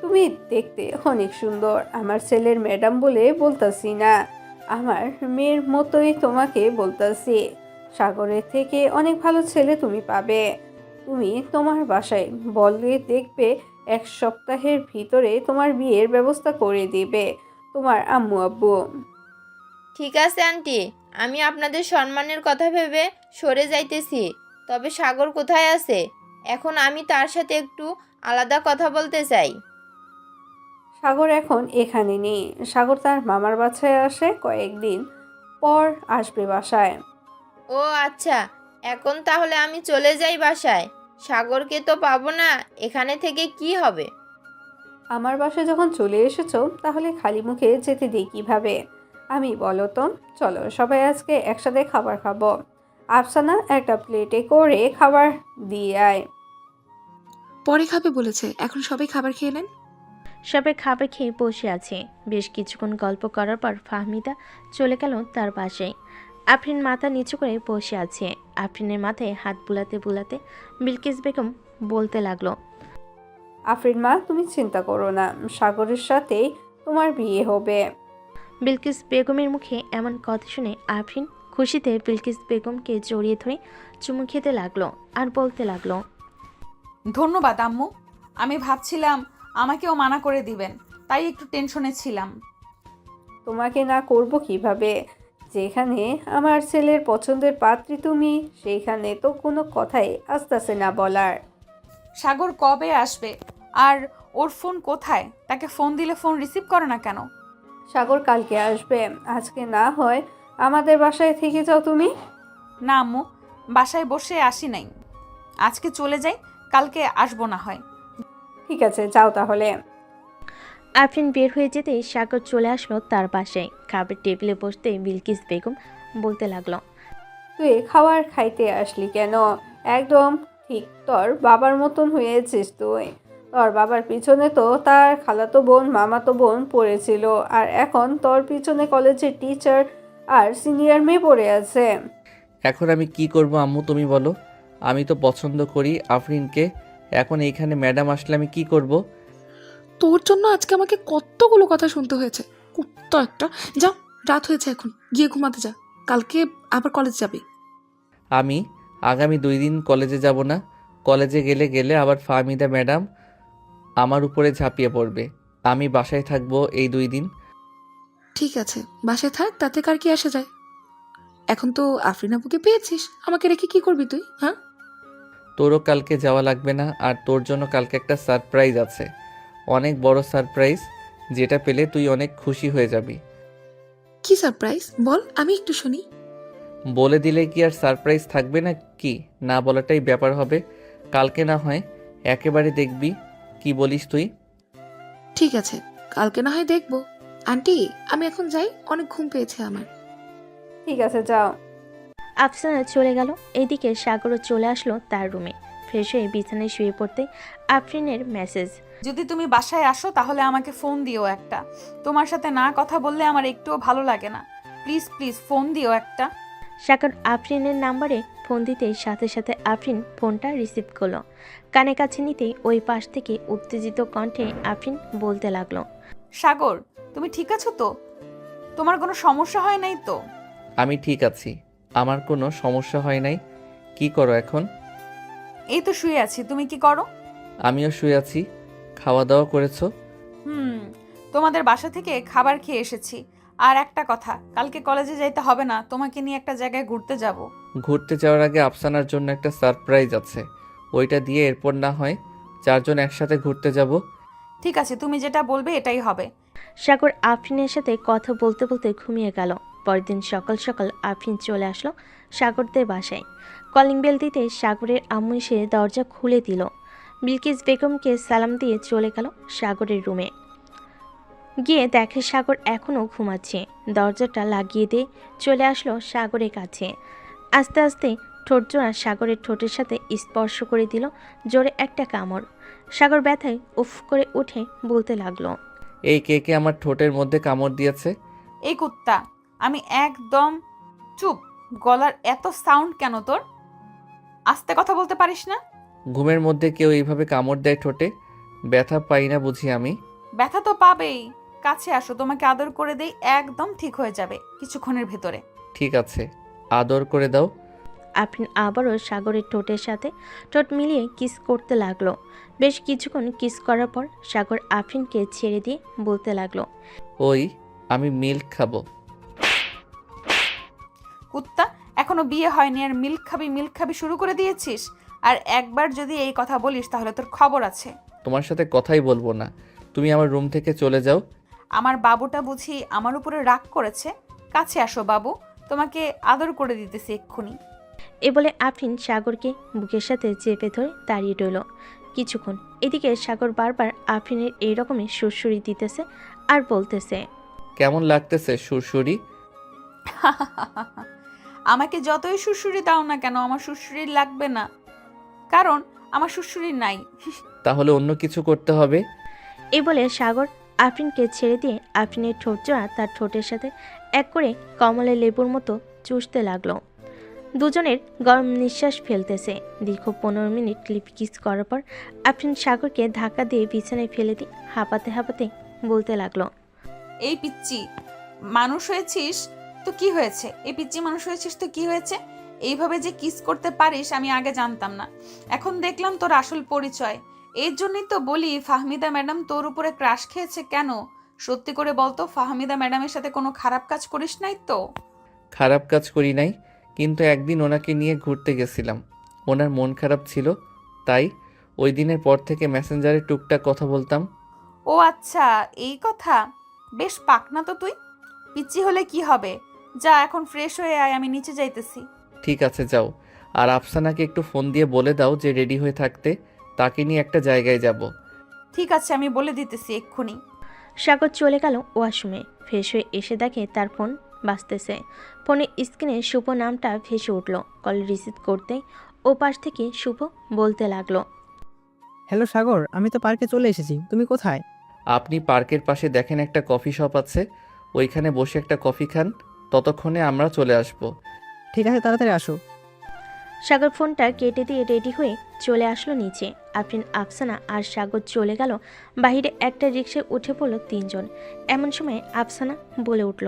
তুমি দেখতে অনেক সুন্দর, আমার ছেলের ম্যাডাম বলে বলতাছি না, আমার মেয়ের মতোই তোমাকে বলতাছি। সাগরের থেকে অনেক ভালো ছেলে তুমি পাবে। তুমি তোমার বাসায় বললে দেখবে 1 সপ্তাহের ভিতরে তোমার বিয়ের ব্যবস্থা করে দিবে তোমার আম্মু আব্বু। ঠিক আছে আন্টি, আমি আপনাদের সম্মানের কথা ভেবে সরে যাইতেছি। তবে সাগর কোথায় আছে? এখন আমি তার সাথে একটু আলাদা কথা বলতে চাই। সাগর এখন এখানে নেই, সাগর তার মামার বাসায় আসে, কয়েকদিন পর আসবে বাসায়। ও আচ্ছা, এখন তাহলে আমি চলে যাই বাসায়। সাগরকে তো পাবো না, এখানে থেকে কি হবে? আমার বাসায় যখন চলে এসেছো তাহলে খালি মুখে যেতে দিই কিভাবে? আমি বলো তো। চলো সবাই আজকে একসাথে খাবার খাবো। আফসানা, একটা প্লেটে করে খাবার দিয়ে আয়। পরে খাবে বলেছে, এখন সবাই খাবার খেয়ে নেন। সবাই খাবার খেয়ে বসে আছে। বেশ কিছুক্ষণ গল্প করার পর ফাহমিদা চলে গেল তার বাসায়। আফরিন মাথা নিচু করে বসে আছে। আফরিনের মাথায় হাত বুলাতে বুলাতে বিলকিস বেগম বলতে লাগলো। আফরিন মা, তুমি চিন্তা করো না, সাগরের সাথেই তোমার বিয়ে হবে। বিলকিস বেগমের মুখে এমন কথা শুনে আফরিন খুশিতে বিলকিস বেগমকে জড়িয়ে ধরে চুমু খেতে লাগলো আর বলতে লাগলো। ধন্যবাদ আম্মু, আমি ভাবছিলাম আমাকেও মানা করে দিবেন, তাই একটু টেনশনে ছিলাম। তোমাকে না করব কিভাবে? যেখানে আমার ছেলের পছন্দের পাত্রী তুমি, সেইখানে তো কোনো কথাই আসতেছে না বলার। সাগর কবে আসবে? আর ওর ফোন কোথায়? তাকে ফোন দিলে ফোন রিসিভ করে না কেন? সাগর কালকে আসবে, আজকে না হয় আমাদের বাসায় থেকে যাও তুমি। না আম্মু, বাসায় বসে আসি নাই, আজকে চলে যাই, কালকে আসবো না হয়। ঠিক আছে, যাও তাহলে। আফরিন বের হয়ে যেতেই সাগর চলে আসলো তার বাসায়। খাবার টেবিলে বসতে বিলকিস বেগম বলতে লাগলো, তুই খাবার খাইতে আসলি কেন? একদম ঠিক তোর বাবার মতন হয়েছিস তুই। তোর বাবার পিছনে তো তার খালাতো বোন মামাতো বোন পড়েছিল, আর এখন তোর পিছনে কলেজের টিচার আর সিনিয়র মেয়ে পড়ে আছে। এখন আমি কি করব আম্মু তুমি বলো? আমি তো পছন্দ করি আফরিনকে। এখন এইখানে ম্যাডাম আসলে আমি কি করব? তোর জন্য আজকে আমাকে কতগুলো কথা শুনতে হয়েছে। কুত্তা একটা। যা, রাত হয়েছে, এখন গিয়ে ঘুমাতে যা। কালকে আবার কলেজ যাবি। আমি আগামী 2 দিন কলেজে যাব না। কলেজে গেলে আবার ফাহমিদা ম্যাডাম আমার উপরে ঝাঁপিয়ে পড়বে। আমি বাসায় থাকবো এই 2 দিন। ঠিক আছে, বাসায় থাক, তাতে কার কি আসে যায়। এখন তো আফরিন আপুকে পেয়েছিস, আমাকে রেখে কি করবি তুই? হ্যাঁ, তোরও কালকে যাওয়া লাগবে না। আর তোর জন্য কালকে একটা সারপ্রাইজ আছে, অনেক বড় সারপ্রাইজ, যেটা পেলে তুই অনেক খুশি হয়ে যাবি। কি সারপ্রাইজ বল, আমি একটু শুনি। বলে দিলে কি আর সারপ্রাইজ থাকবে না কি? না বলাটাই ব্যাপার হবে। কালকে না হয় একেবারে দেখবি। কি বলিস তুই? ঠিক আছে, কালকে না হয় দেখবো। আন্টি, আমি এখন যাই, অনেক ঘুম পেয়েছে আমার। ঠিক আছে, যাও। আফসানা চলে গেল। এদিকে সাগরও চলে আসলো তার রুমে। ফ্রেশ হয়ে বিছানায় শুয়ে পড়তে আফরিনের মেসেজ। যদি তুমি বাসায় আসো তাহলে আমাকে ফোন দিও একটা। তোমার সাথে না কথা বললে আমার একটুও ভালো লাগে না। প্লিজ প্লিজ ফোন দিও একটা। সাগর আফরিনের নাম্বারে ফোন দিতেই সাথে সাথে আফরিন ফোনটা রিসিভ করলো। কানে কাছে নিতেই ওই পাশ থেকে উত্তেজিত কণ্ঠে আফরিন বলতে লাগলো, সাগর, তুমি ঠিক আছো তো? তোমার কোনো সমস্যা হয় নাই তো? আমি ঠিক আছি, আমার কোনো সমস্যা হয় নাই। কি করো এখন? এই তো শুয়ে আছি, তুমি কি করো? আমিও শুয়ে আছি। খাওয়া দাওয়া করেছো? তোমাদের বাসা থেকে খাবার খেয়ে এসেছি। আর একটা কথা, কালকে কলেজে যাইতে হবে না, তোমাকে নিয়ে একটা জায়গায় ঘুরতে যাব। ঘুরতে যাওয়ার আগে আফসানার জন্য একটা সারপ্রাইজ আছে, ওইটা দিয়ে এরপর না হয় 4 জন একসাথে ঘুরতে যাব। ঠিক আছে, তুমি যেটা বলবে এটাই হবে। সাগর আফরিনের সাথে কথা বলতে বলতে ঘুমিয়ে গেল। পরের দিন সকাল সকাল আফরিন চলে আসলো সাগরদের বাসায়। কলিং বেল দিতে সাগরের আম্মু এসে দরজা খুলে দিল। বিলকিস বেগমকে সালাম দিয়ে চলে গেল সাগরের রুমে। গিয়ে দেখে সাগর এখনও ঘুমাচ্ছে। দরজাটা লাগিয়ে দিয়ে চলে আসলো সাগরের কাছে। আস্তে আস্তে ঠোঁটজোড়া সাগরের ঠোঁটের সাথে স্পর্শ করে দিল জোরে একটা কামড়। সাগর ব্যথায় উফ করে উঠে বলতে লাগলো, এই কে কে আমার ঠোঁটের মধ্যে কামড় দিয়েছে? এই কুত্তা, আমি একদম চুপ। গলার এত সাউন্ড কেন তোর? আস্তে কথা বলতে পারিস না? ঘুমের মধ্যে কেউ এইভাবে কামড় দেয় ঠোঁটে? ব্যথা পাই না বুঝি আমি? ব্যথা তো পাবেই। কাছে আসো, তোমাকে আদর করে দেই, একদম ঠিক হয়ে যাবে কিছুক্ষণের ভেতরে। ঠিক আছে, আদর করে দাও। আফরিন আবারও সাগরের ঠোঁটের সাথে ঠোঁট মিলিয়ে কিস করতে লাগলো। বেশ কিছুক্ষণ কিস করার পর সাগর আফরিনকে ছেড়ে দিয়ে বলতে লাগলো, ওই আমি মিল্ক খাবো। কুত্তা, এখনো বিয়ে হয়নি আর মিল্ক খাবি শুরু করে দিয়েছিস? আর একবার যদি এই কথা বলিস তাহলে তোর খবর আছে। তোমার সাথে কথাই বলবো না, তুমি আমার রুম থেকে চলে যাও। আমার বাবুটা বুঝি আমার উপরে রাগ করেছে? কাছে আসো বাবু, তোমাকে আদর করে দিতেছি এক্ষুনি। এ বলে আফরিন সাগরকে বুকের সাথে চেপে ধরে দাঁড়িয়ে রইল কিছুক্ষণ। এদিকে সাগর বারবার আফরিনের এই রকমের সুরসুরি দিতেছে আর বলতেছে, কেমন লাগতেছে সুরসুরি? আমাকে যতই সুরসুরি দাও না কেন, আমার সুরসুরি লাগবে না, কারণ আমার সুরসুরি নাই। তাহলে অন্য কিছু করতে হবে। এই বলে সাগর আফরিনকে ছেড়ে দিয়ে আফরিনের ঠোঁট জোড়া তার ঠোঁটের সাথে এক করে কমলা লেবুর মতো চুষতে লাগলো। দুজনের গরম নিঃশ্বাস ফেলতেছে। দীর্ঘ 15 মিনিট লিপ কিস করার পর আফরিন সাগরকে ধাক্কা দিয়ে বিছানায় ফেলে দিয়ে হাঁপাতে হাঁপাতে বলতে লাগলো, এই পিচ্চি মানুষ হয়েছিস তো কি হয়েছে? এই পিচ্চি মানুষ হয়েছিস তো কি হয়েছে? এইভাবে যে কিস করতে পারিস আমি আগে জানতাম না, এখন দেখলাম তোর আসল পরিচয়। এর জন্যই তো বলি ফাহমিদা ম্যাডাম তোর উপরে ক্রাশ খেয়েছে কেন? সত্যি করে বলতো, ফাহমিদা ম্যাডামের সাথে কোনো খারাপ কাজ করিস নাই তো? খারাপ কাজ করি নাই, কিন্তু একদিন ওনাকে নিয়ে ঘুরতে গেছিলাম, ওনার মন খারাপ ছিল, তাই ওই দিনের পর থেকে মেসেঞ্জারে টুকটাক কথা বলতাম। ও আচ্ছা, এই কথা। বেশ পাকনা তো তুই। পিচ্চি হলে কি হবে, যা এখন ফ্রেশ হয়ে আয়, আমি নিচে যাইতেছি। ঠিক আছে যাও। আর আফসানাকে একটু ফোন দিয়ে বলে দাও যে রেডি হয়ে থাকতে, তাকে নিয়ে একটা জায়গায় যাব। ঠিক আছে, আমি বলে দিতেছি এক্ষুনি। সাগর চলে গেল ওয়াশরুমে। ফ্রেশ হয়ে এসে দেখে তার ফোন বাজতেছে। ফোনের স্ক্রিনে শুভ নামটা ভেসে উঠল। কল রিসিভ করতেই ওপাশ থেকে শুভ বলতে লাগলো, হ্যালো সাগর, আমি তো পার্কে চলে এসেছি, তুমি কোথায়? আপনি পার্কের পাশে দেখেন একটা কফি শপ আছে, ওইখানে বসে একটা কফি খান, ততক্ষণে আমরা চলে আসব। ঠিক আছে, তাড়াতাড়ি আসো। সাগর ফোনটা কেটে দিয়ে রেডি হয়ে চলে আসলো নিচে। আফরিন, আফসানা আর সাগর চলে গেল বাইরে। একটা রিক্সায় উঠে পড়লো তিনজন। এমন সময় আফসানা বলে উঠল,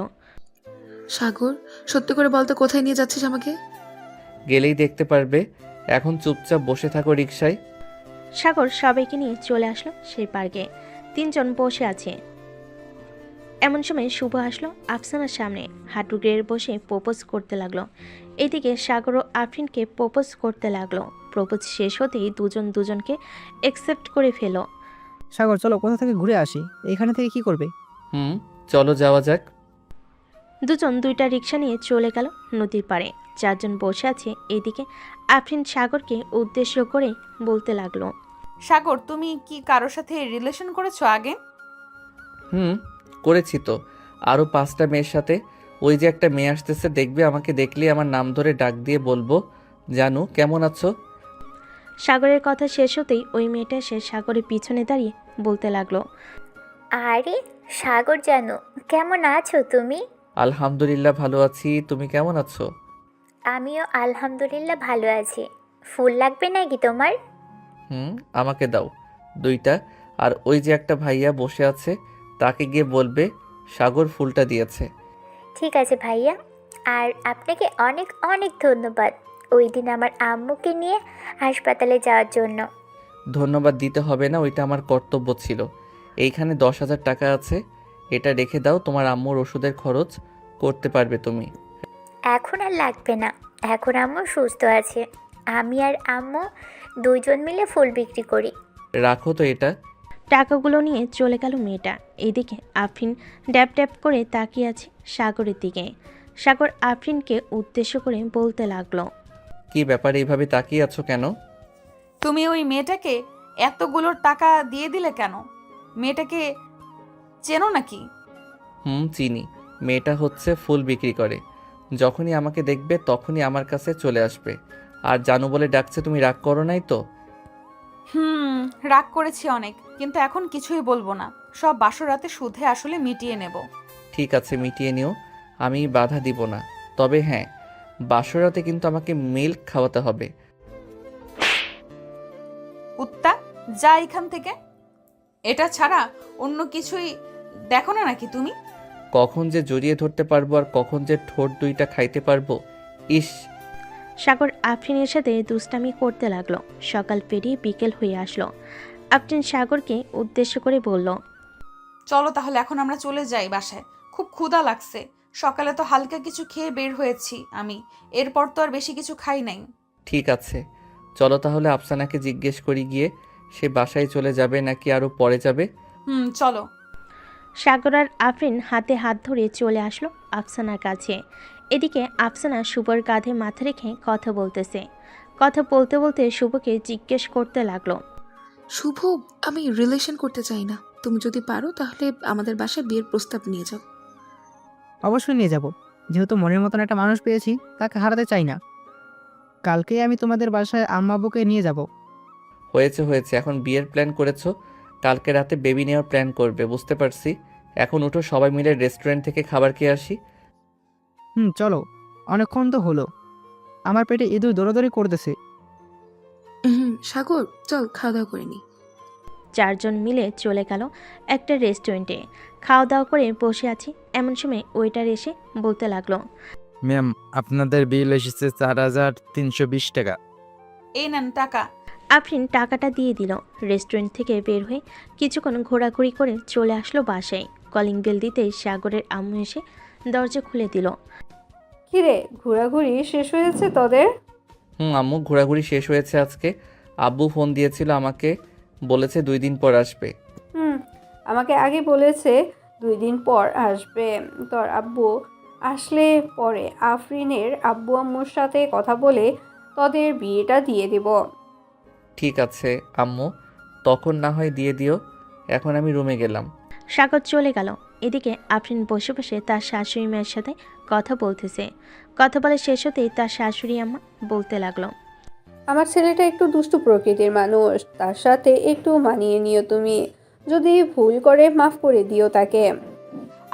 সাগর, সত্যি করে বলতে কোথায় নিয়ে যাচ্ছিস আমাকে? গেলেই দেখতে পারবে, এখন চুপচাপ বসে থাকো রিকশায়। সাগর সবাইকে নিয়ে চলে আসলো সেই পার্কে। তিনজন বসে আছে। এমন সময় শুভ আসলো আফসানার সামনে, হাঁটু গেড়ে বসে প্রপোজ করতে লাগলো। এদিকে সাগর ও আফরিনকে প্রপোজ করতে লাগলো। প্রপোজ শেষ হতেই দুজন দুজনকে অ্যাকসেপ্ট করে ফেলো। সাগর চলো কোথা থেকে ঘুরে আসি, এখানে থেকে কি করবে? চলো যাওয়া যাক। দুজন দুইটা রিক্সা নিয়ে চলে গেল নদীর পাড়ে। চারজন বসে আছে। এদিকে আফরিন সাগরকে উদ্দেশ্য করে বলতে লাগলো, সাগর, তুমি কি কারোর সাথে রিলেশন করেছো আগে? করেছি তো, আরও 5টা মেয়ের সাথে। ওই যে একটা মেয়ে আসতেছে, দেখবে, আমাকে দেখলে আমার নাম ধরে ডাক দিয়ে বলবো, জানু কেমন আছো। সাগরের কথা শেষ হতেই ওই মেয়েটা এসে সাগরের পিছনে দাঁড়িয়ে বলতে লাগলো, আরে সাগর জানো, কেমন আছো তুমি? আলহামদুলিল্লাহ ভালো আছি, তুমি কেমন আছো? আমিও আলহামদুলিল্লাহ ভালো আছি। ফুল লাগবে নাকি তোমার? আমাকে দাও 2টা। আর ওই যে একটা ভাইয়া বসে আছে, তাকে গিয়ে বলবে সাগর ফুলটা দিয়েছে। ঠিক আছে ভাইয়া, আর আপনাকে অনেক অনেক ধন্যবাদ ওই দিন আমার আম্মুকে নিয়ে হাসপাতালে যাওয়ার জন্য। ধন্যবাদ দিতে হবে না, ওইটা আমার কর্তব্য ছিল। এইখানে 10,000 টাকা আছে, এটা রেখে দাও, তোমার আম্মুর ওষুধের খরচ করতে পারবে তুমি। এখন আর লাগবে না, এখন আম্মু সুস্থ আছে। আমি আর আম্মু দুইজন মিলে ফুল বিক্রি করি। রাখো তো এটা। টাকাগুলো নিয়ে চলে গেল মেয়েটা। এদিকে আফরিন ড্যাপ ড্যাপ করে তাকিয়ে আছে সাগরের দিকে। সাগর আফরিনকে উদ্দেশ্য করে বলতে লাগলো, কি ব্যাপার, এইভাবে তাকিয়ে আছো কেন? তুমি ওই মেয়েটাকে এতগুলো টাকা দিয়ে দিলে কেন? মেয়েটাকে চেনো নাকি? চিনি। মেয়েটা হচ্ছে ফুল বিক্রি করে, যখনই আমাকে দেখবে তখনই আমার কাছে চলে আসবে। আর জানু বলে ডাকছে, তুমি রাগ করো নাই তো? রাগ করেছি অনেক, কিন্তু এখন কিছুই বলবো না। সব বাসরাতে সুধে আসলে মিটিয়ে নেব। ঠিক আছে, মিটিয়ে নিও, আমি বাধা দিব না। তবে হ্যাঁ, বাসরাতে কিন্তু আমাকে মিল্ক খাওয়াতে হবে। কুত্তা, যা এখান থেকে। এটা ছাড়া অন্য কিছুই দেখো না নাকি তুমি? কখন যে জড়িয়ে ধরতে পারবো আর কখন যে ঠোঁট 2টা খাইতে পারবো। ইস। সাগর আফরিনের সাথে দুষ্টামি করতে লাগলো। সকাল পেরিয়ে বিকেল হয়ে আসলো। আফরিন সাগরকে উদ্দেশ্য করে বলল, চলো তাহলে এখন আমরা চলে যাই বাসায়, খুব ক্ষুধা লাগছে। সকালে তো হালকা কিছু খেয়ে বের হয়েছি আমি, এরপর তো আর বেশি কিছু খাই নাই। ঠিক আছে, চলো তাহলে আফসানাকে জিজ্ঞেস করি গিয়ে, সে বাসায় চলে যাবে নাকি আরও পরে যাবে। চলো। সাগর আর আফরিন হাতে হাত ধরে চলে আসলো আফসানার কাছে। এদিকে আফসানা শুভর কাঁধে মাথা রেখে কথা বলতেছে। কথা বলতে বলতে শুভকে জিজ্ঞেস করতে লাগলো, শুভ, আমি রিলেশন করতে চাই না। তুমি যদি পারো তাহলে আমাদের বাসায় বিয়ের প্রস্তাব নিয়ে যাও। অবশ্যই নিয়ে যাব, যেহেতু মনের মতন একটা মানুষ পেয়েছি, তাকে হারাতে চাই না। কালকেই আমি তোমাদের বাসায় আম্মাবুকে নিয়ে যাব। হয়েছে হয়েছে, এখন বিয়ের প্ল্যান করেছো, কালকে রাতে বেবি নেওয়ার প্ল্যান করবে, বুঝতে পারছি। এখন উঠো, সবাই মিলে রেস্টুরেন্ট থেকে খাবার খেয়ে আসি। চলো, অনেকক্ষণ তো হলো, আমার পেটে ইঁদুর দৌড়াদৌড়ি করতেছে। সাগর, চল খাওয়া দাওয়া করে নি। চারজন মিলে চলে গেল একটা রেস্টুরেন্টে। খাওয়া দাওয়া করে বসে আছি, এমন সময় ওয়েটার এসে বলতে লাগলো, ম্যাম, আপনাদের বিল এসেছে 4,320 টাকা। এই নেন টাকা। আফরিন টাকাটা দিয়ে দিল। রেস্টুরেন্ট থেকে বের হয়ে কিছুক্ষণ ঘোরাঘুরি করে চলে আসলো বাসায়। কলিং বেল দিতেই সাগরের আম্মু এসে দরজা খুলে দিল। কিরে, ঘোরাঘুরি শেষ হয়েছে তোদের? আম্মু, ঘোরাঘুরি শেষ হয়েছে আজকে। আব্বু ফোন দিয়েছিল আমাকে, বলেছে 2 দিন পর আসবে। আমাকে আগে বলেছে 2 দিন পর আসবে। তোর আব্বু আসলে পরে আফরিনের আব্বু আম্মুর সাথে কথা বলে তোদের বিয়েটা দিয়ে দেব। ঠিক আছে আম্মু, তখন না হয় দিয়ে দিও, এখন আমি রুমে গেলাম। সাগর চলে গেল। এদিকে আফরিন বসে বসে তার শাশুড়ি মায়ের সাথে কথা বলতেছে। কথা বলে শেষ হতেই তার শাশুড়ি আম্মা বলতে লাগলো, আমার ছেলেটা একটু দুষ্টু প্রকৃতির মানুষ, তার সাথে একটু মানিয়ে নিও তুমি। যদি ভুল করে মাফ করে দিও তাকে।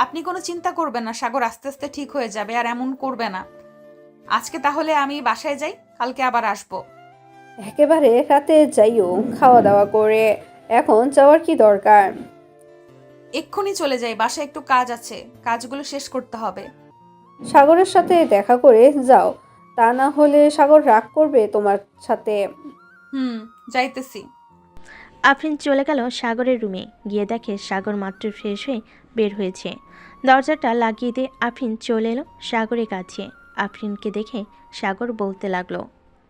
আপনি কোনো চিন্তা করবেন না, সাগর আস্তে আস্তে ঠিক হয়ে যাবে, আর এমন করবে না। আজকে তাহলে আমি বাসায় যাই, কালকে আবার আসবো। একেবারে রাতে যাইও খাওয়া দাওয়া করে, এখন যাওয়ার কি দরকার? এক্ষুনি চলে যাই, বাসায় একটু কাজ আছে, কাজগুলো শেষ করতে হবে। সাগরের সাথে দেখা করে যাও, তা না হলে সাগর রাগ করবে তোমার সাথে। যাইতেছি। আফরিন চলে গেল সাগরের রুমে। গিয়ে দেখে সাগর মাত্র ফ্রেশ হয়ে বের হয়েছে। দরজাটা লাগিয়ে দিয়ে আফরিন চলে এলো সাগরের কাছে। আফরিনকে দেখে সাগর বলতে লাগলো,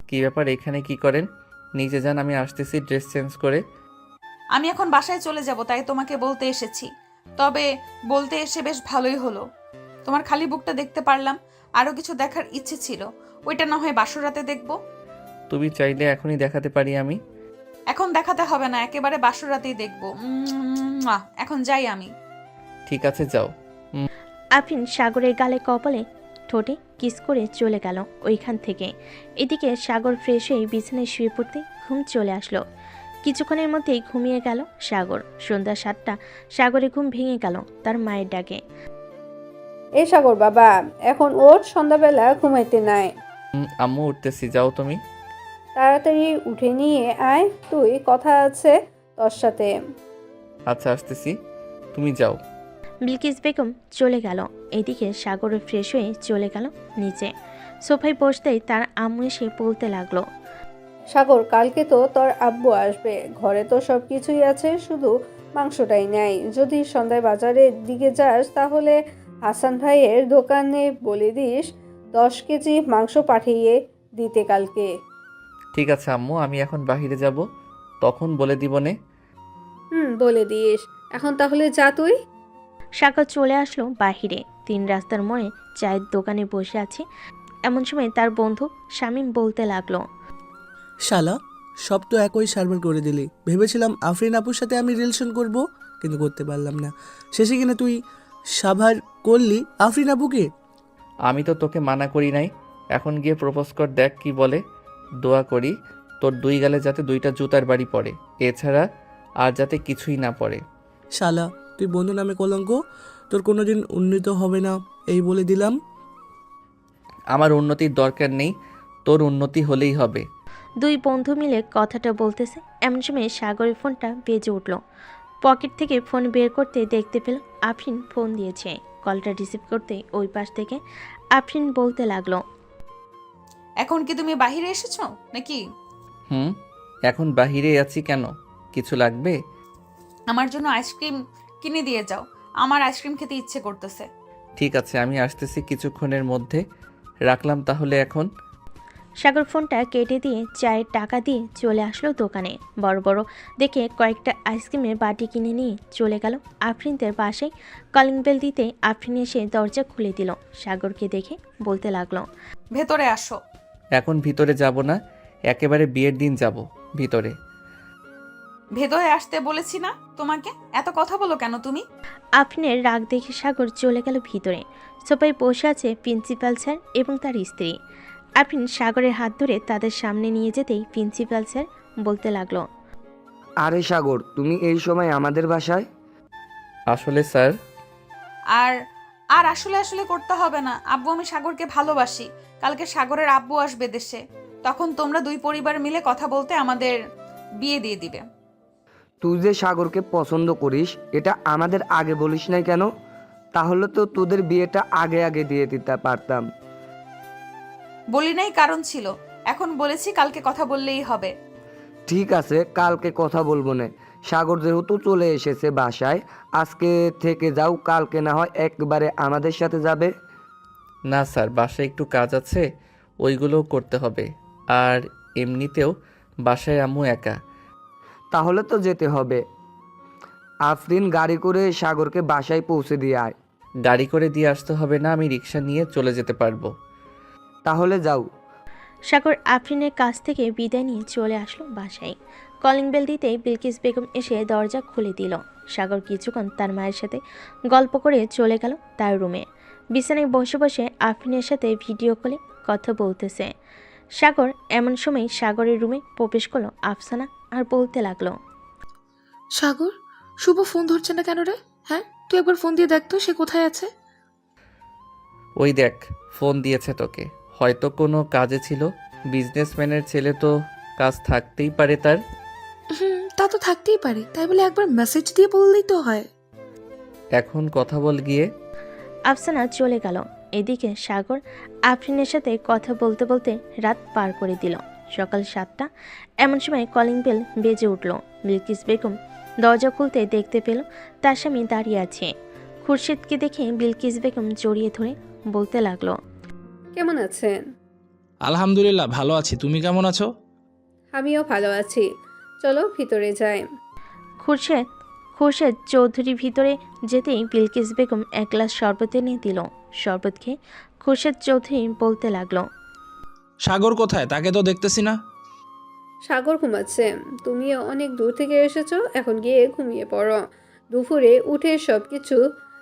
কি ব্যাপার, এখানে কি করেন? নিচে যান, আমি আসতেছি ড্রেস চেঞ্জ করে। আমি এখন বাসায় চলে যাব, তাই তোমাকে বলতে এসেছি। তবে বলতে এসে বেশ ভালোই হলো, তোমার খালি বুকটা দেখতে পারলাম। আরো কিছু দেখার ইচ্ছে ছিল, ওইটা না হয় বাসর রাতে দেখবো। তুমি চাইলে এখনই দেখাতে পারি আমি। এখন দেখাতে হবে না, একেবারে বাসর রাতেই দেখবো। এখন যাই আমি। ঠিক আছে, যাও। আফরিন সাগরের গালে কপালে ঠোঁটে কিস করে চলে গেল ওইখান থেকে। এদিকে সাগর ফ্রেশ হয়ে বিছানায় শুয়ে পড়তে ঘুম চলে আসলো। কিছুক্ষণের মধ্যেই ঘুমিয়ে গেল সাগর। সন্ধ্যা 7টা সাগরে ঘুম ভেঙে গেল তার মায়ের ডাকে। এই সাগর বাবা, এখন ওর সন্ধ্যাবেলা ঘুমাইতে নাই। আম্মু উঠতেছি, যাও তুমি। তাড়াতাড়ি উঠে নিয়ে আয়, তুই কথা আছে তোর সাথে। আচ্ছা, আসতেছি, তুমি যাও। বিলকিস বেগম চলে গেল। এদিকে সাগরে ফ্রেশ হয়ে চলে গেল নিচে। সোফায় বসতেই তার আম্মু এসে বলতে লাগলো, সাগর, কালকে তো তোর আব্বু আসবে, ঘরে তো সব কিছুই আছে, শুধু মাংসটাই নাই। যদি সন্ধ্যায় বাজারের দিকে যাস তাহলে হাসান ভাইয়ের দোকানে বলে দিস 10 কেজি মাংস পাঠিয়ে দিতে কালকে। ঠিক আছে আম্মু, আমি এখন বাহিরে যাব, তখন বলে দিবনে। বলে দিস। এখন তাহলে যা তুই। সাগর চলে আসলো বাহিরে। 3 রাস্তার মোড়ে চায়ের দোকানে বসে আছে। এমন সময় তার বন্ধু শামীম বলতে লাগলো, শালা, সব তো একই সার্ভার করে দিলি। ভেবেছিলাম আফরিন আপুর সাথে আমি রিলেশন করব, কিন্তু করতে পারলাম না। শেষে কিনা তুই সাভার করলি আফরিন আপুকে। আমি তো তোকে মানা করি নাই, এখন গিয়ে প্রপোজ কর, দেখ কি বলে। দোয়া করি তোর 2 গালে যাতে 2টা জুতার বাড়ি পড়ে, এছাড়া আর যাতে কিছুই না পড়ে। শালা, তুই বন্ধু নামে কলঙ্ক, তোর কোনোদিন উন্নীত হবে না, এই বলে দিলাম। আমার উন্নতির দরকার নেই, তোর উন্নতি হলেই হবে। 2 বন্ধু মিলে কথাটা বলতেছে। এমন সময় সাগরের ফোনটা বেজে উঠল। পকেট থেকে ফোন বের করতে দেখতে পেল আফরিন ফোন দিয়েছে। কলটা রিসিভ করতে ওই পাশ থেকে আফরিন বলতে লাগলো, এখন কি তুমি বাহিরে এসেছো নাকি? এখন বাহিরে আছি, কেন, কিছু লাগবে? আমার জন্য আইসক্রিম কিনে দিয়ে যাও, আমার আইসক্রিম খেতে ইচ্ছে করতেছে। ঠিক আছে, আমি আসতেছি কিছুক্ষণের মধ্যে, রাখলাম তাহলে এখন। সাগর ফোনটা কেটে দিয়ে চায়ের টাকা দিয়ে চলে আসলো দোকানে। বড় বড় দেখে কয়েকটা আইসক্রিমের বাটি কিনে নিয়ে চলে গেল আফরিনদের বাসায়। কলিং বেল দিতে আফরিন এসে দরজা খুলে দিল। সাগরকে দেখে বলতে লাগলো, ভেতরে আসো। এখন ভিতরে যাব না, একেবারে বিয়ের দিন যাব ভিতরে। ভেতরে আসতে বলেছি না তোমাকে, এত কথা বলো কেন তুমি? আফরিনের রাগ দেখে সাগর চলে গেল ভিতরে। সোফায় বসে আছে প্রিন্সিপাল স্যার এবং তার স্ত্রী। আফরিন সাগরের হাত ধরে তাদের সামনে নিয়ে যেতেই প্রিন্সিপাল স্যার বলতে লাগলো, আরে সাগর, তুমি এই সময় আমাদের বাসায়? আসলে স্যার। আর আর আসলে আসলে করতে হবে না আব্বু, আমি সাগরকে ভালোবাসি। কালকে সাগরের আব্বু আসবে দেশে, তখন তোমরা 2 পরিবার মিলে কথা বলতে আমাদের বিয়ে দিয়ে দিবে। তুই যে সাগরকে পছন্দ করিস এটা আমাদের আগে বলিস নাই কেন? তাহলে তো তোদের বিয়েটা আগে আগে দিয়ে দিতে পারতাম। বলি নাই, কারণ ছিল। এখন বলেছি, কালকে কথা বললেই হবে। ঠিক আছে, কালকে কথা বলবো না। সাগর যেহেতু চলে এসেছে বাসায়, আজকে থেকে যাও, কালকে না হয় একবারে আমাদের সাথে যাবে। না স্যার, বাসায় একটু কাজ আছে, ওইগুলোও করতে হবে। আর এমনিতেও বাসায় আম্মু একা। তাহলে তো যেতে হবে। আফরিন, গাড়ি করে সাগরকে বাসায় পৌঁছে দিয়ে আয়। গাড়ি করে দিয়ে আসতে হবে না, আমি রিক্সা নিয়ে চলে যেতে পারবো। তাহলে যাও। সাগর আফরিনের কাছ থেকে বিদায় নিয়ে চলে আসলো বাসায়। কলিং বেল দিতেই বিলকিস বেগম এসে দরজা খুলে দিল। সাগর কিছুক্ষণ তার মায়ের সাথে গল্প করে চলে গেল তার রুমে। বিছানায় বসে বসে আফরিনের সাথে ভিডিও কলে কথা বলতেছে সাগর। এমন সময় সাগরের রুমে প্রবেশ করলো আফসানা আর বলতে লাগলো, সাগর, শুভ ফোন ধরছে না কেন রে? হ্যাঁ, তুই একবার ফোন দিয়ে দেখ তো সে কোথায় আছে। ওই দেখ, ফোন দিয়েছে তোকে, হয়তো কোনো কাজে ছিল। বিজনেসম্যানের ছেলে তো কাজ থাকতেই পারে তার। তা তো থাকতেই পারে, তাই বলে একবার মেসেজ দিয়ে বললেই তো হয়। এখন কথা বল গিয়ে। আফসানা চলে গেল। এদিকে সাগর আফরিনের সাথে কথা বলতে বলতে রাত পার করে দিল। সকাল 7টা। এমন সময় কলিং বেল বেজে উঠল। বিলকিস বেগম দরজা খুলতে দেখতে পেল তার স্বামী দাঁড়িয়ে আছে। খুরশিদকে দেখে বিলকিস বেগম জড়িয়ে ধরে বলতে লাগলো, কেমন আছেন? আলহামদুলিল্লাহ ভালো আছি, তুমি কেমন আছো? আমিও ভালো আছি, চলো ভিতরে যাই। খুরশেদ চৌধুরী ভিতরে যেতেই বিলকিস বেগম এক গ্লাস শরবত এনে দিল। শরবত খেয়ে খুরশেদ চৌধুরী বলতে লাগলো, সাগর কোথায়? তাকে তো দেখতেছি না। সাগর ঘুমাচ্ছে, তুমিও অনেক দূর থেকে এসেছো, এখন গিয়ে ঘুমিয়ে পড়ো। দুপুরে উঠে সব কিছু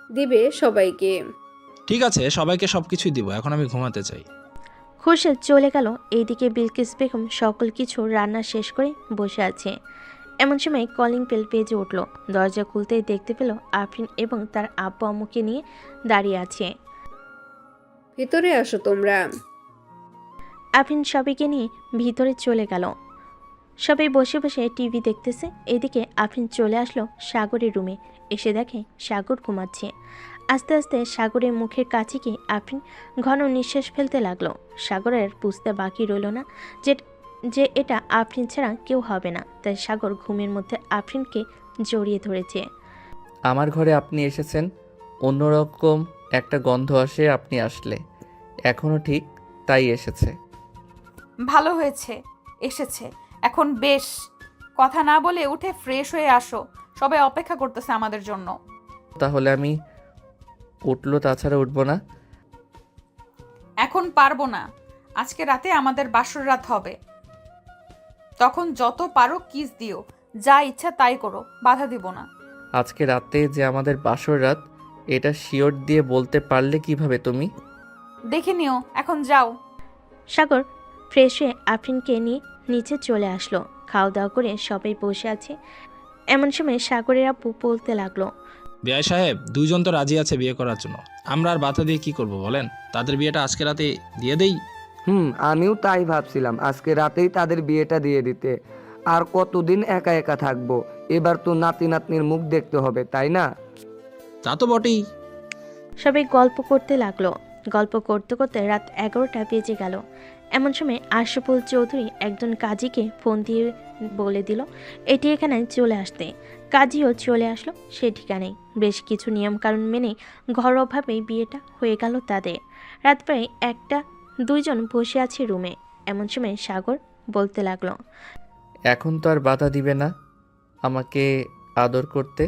দিবে সবাইকে। ঠিক আছে, সবাইকে সবকিছুই দিব, এখন আমি ঘুমাতে চাই। খুরশেদ চলে গেল। এইদিকে বিলকিস বেগম সকল কিছু রান্না শেষ করে বসে আছে। এমন সময় কলিং বেল বেজে উঠল। দরজা খুলতেই দেখতে পেল আফরিন এবং তার আব্বু আম্মুকে নিয়ে দাঁড়িয়ে আছে। ভিতরে আসো তোমরা। আফরিন সবাইকে নিয়ে ভিতরে চলে গেল। সবাই বসে বসে টিভি দেখতেছে। এদিকে আফরিন চলে আসলো সাগরের রুমে। এসে দেখে সাগর ঘুমাচ্ছে। আস্তে আস্তে সাগরের মুখের কাছে গিয়ে আফরিন ঘন নিঃশ্বাস ফেলতে লাগলো। সাগরের বুঝতে বাকি রইল না যে এটা আফরিন ছাড়া কেউ হবে না। তাই সাগর ঘুমের মধ্যে আফরিনকে জড়িয়ে ধরেছে। আমার ঘরে আপনি এসেছেন, অন্যরকম একটা গন্ধ আসে আপনি আসলে। এখনও ঠিক তাই এসেছে। ভালো হয়েছে এসেছে, এখন বেশ। কথা না বলে উঠে ফ্রেশ হয়ে আসো, সবাই অপেক্ষা করতেছে আমাদের জন্য। তাহলে আমি উঠলো, তাছাড়া উঠবো না। এখন পারবো না, আজকে রাতে আমাদের বাসর রাত হবে। তখন যত পারো কিস দিও, যা ইচ্ছা তাই করো, বাধা দিব না। আজকে রাতে যে আমাদের বাসর রাত, এটা শিওর দিয়ে বলতে পারলে কিভাবে তুমি? দেখে নিও, এখন যাও। সাগর ফ্রেশ হয়ে আফরিনকে নিয়ে নিচে চলে আসলো। খাওয়া দাওয়া করে সবাই বসে আছে। এমন সময় সাগরের আব্বু বলতে লাগলো, বিআই সাহেব, দুইজন তো রাজি আছে বিয়ে করার জন্য, আমরা আর বাধা দিয়ে কি করব বলেন? তাদের বিয়েটা আজকে রাতে দিয়ে দেই। আমিও তাই ভাবছিলাম, আজকে রাতেই তাদের বিয়েটা দিয়ে দিতে। আর কতদিন একা একা থাকবো? এবার তো নাতি নাতনির মুখ দেখতে হবে, তাই না? তা তো বটেই। সবাই গল্প করতে লাগলো। গল্প করতে করতে রাত 11টা বেজে গেল। এমন সময় আশরাফুল চৌধুরী একজন কাজীকে ফোন দিয়ে বলে দিল এটি এখানে চলে আসতে। কাজীও চলে আসলো সে ঠিকানায়। বেশ কিছু নিয়মকানুন মেনে ঘরোয়াভাবেই বিয়েটা হয়ে গেল তাদের। রাত প্রায় 1টা, দুইজন বসে আছে রুমে। এমন সময় সাগর বলতে লাগলো, এখন তো আর বাধা দিবে না আমাকে আদর করতে?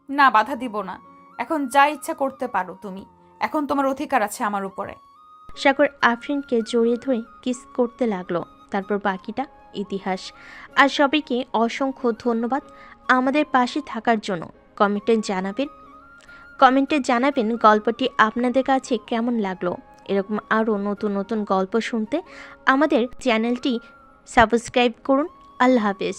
না, বাধা দিব না, এখন যা ইচ্ছা করতে পারো তুমি, এখন তোমার অধিকার আছে আমার উপরে। সাগর আফরিনকে জড়িয়ে ধরে কিস করতে লাগলো। তারপর বাকিটা ইতিহাস। আর সবাইকে অসংখ্য ধন্যবাদ আমাদের পাশে থাকার জন্য। কমেন্টে জানাবেন গল্পটি আপনাদের কাছে কেমন লাগলো। এরকম আরও নতুন নতুন গল্প শুনতে আমাদের চ্যানেলটি সাবস্ক্রাইব করুন। আল্লাহ হাফেজ।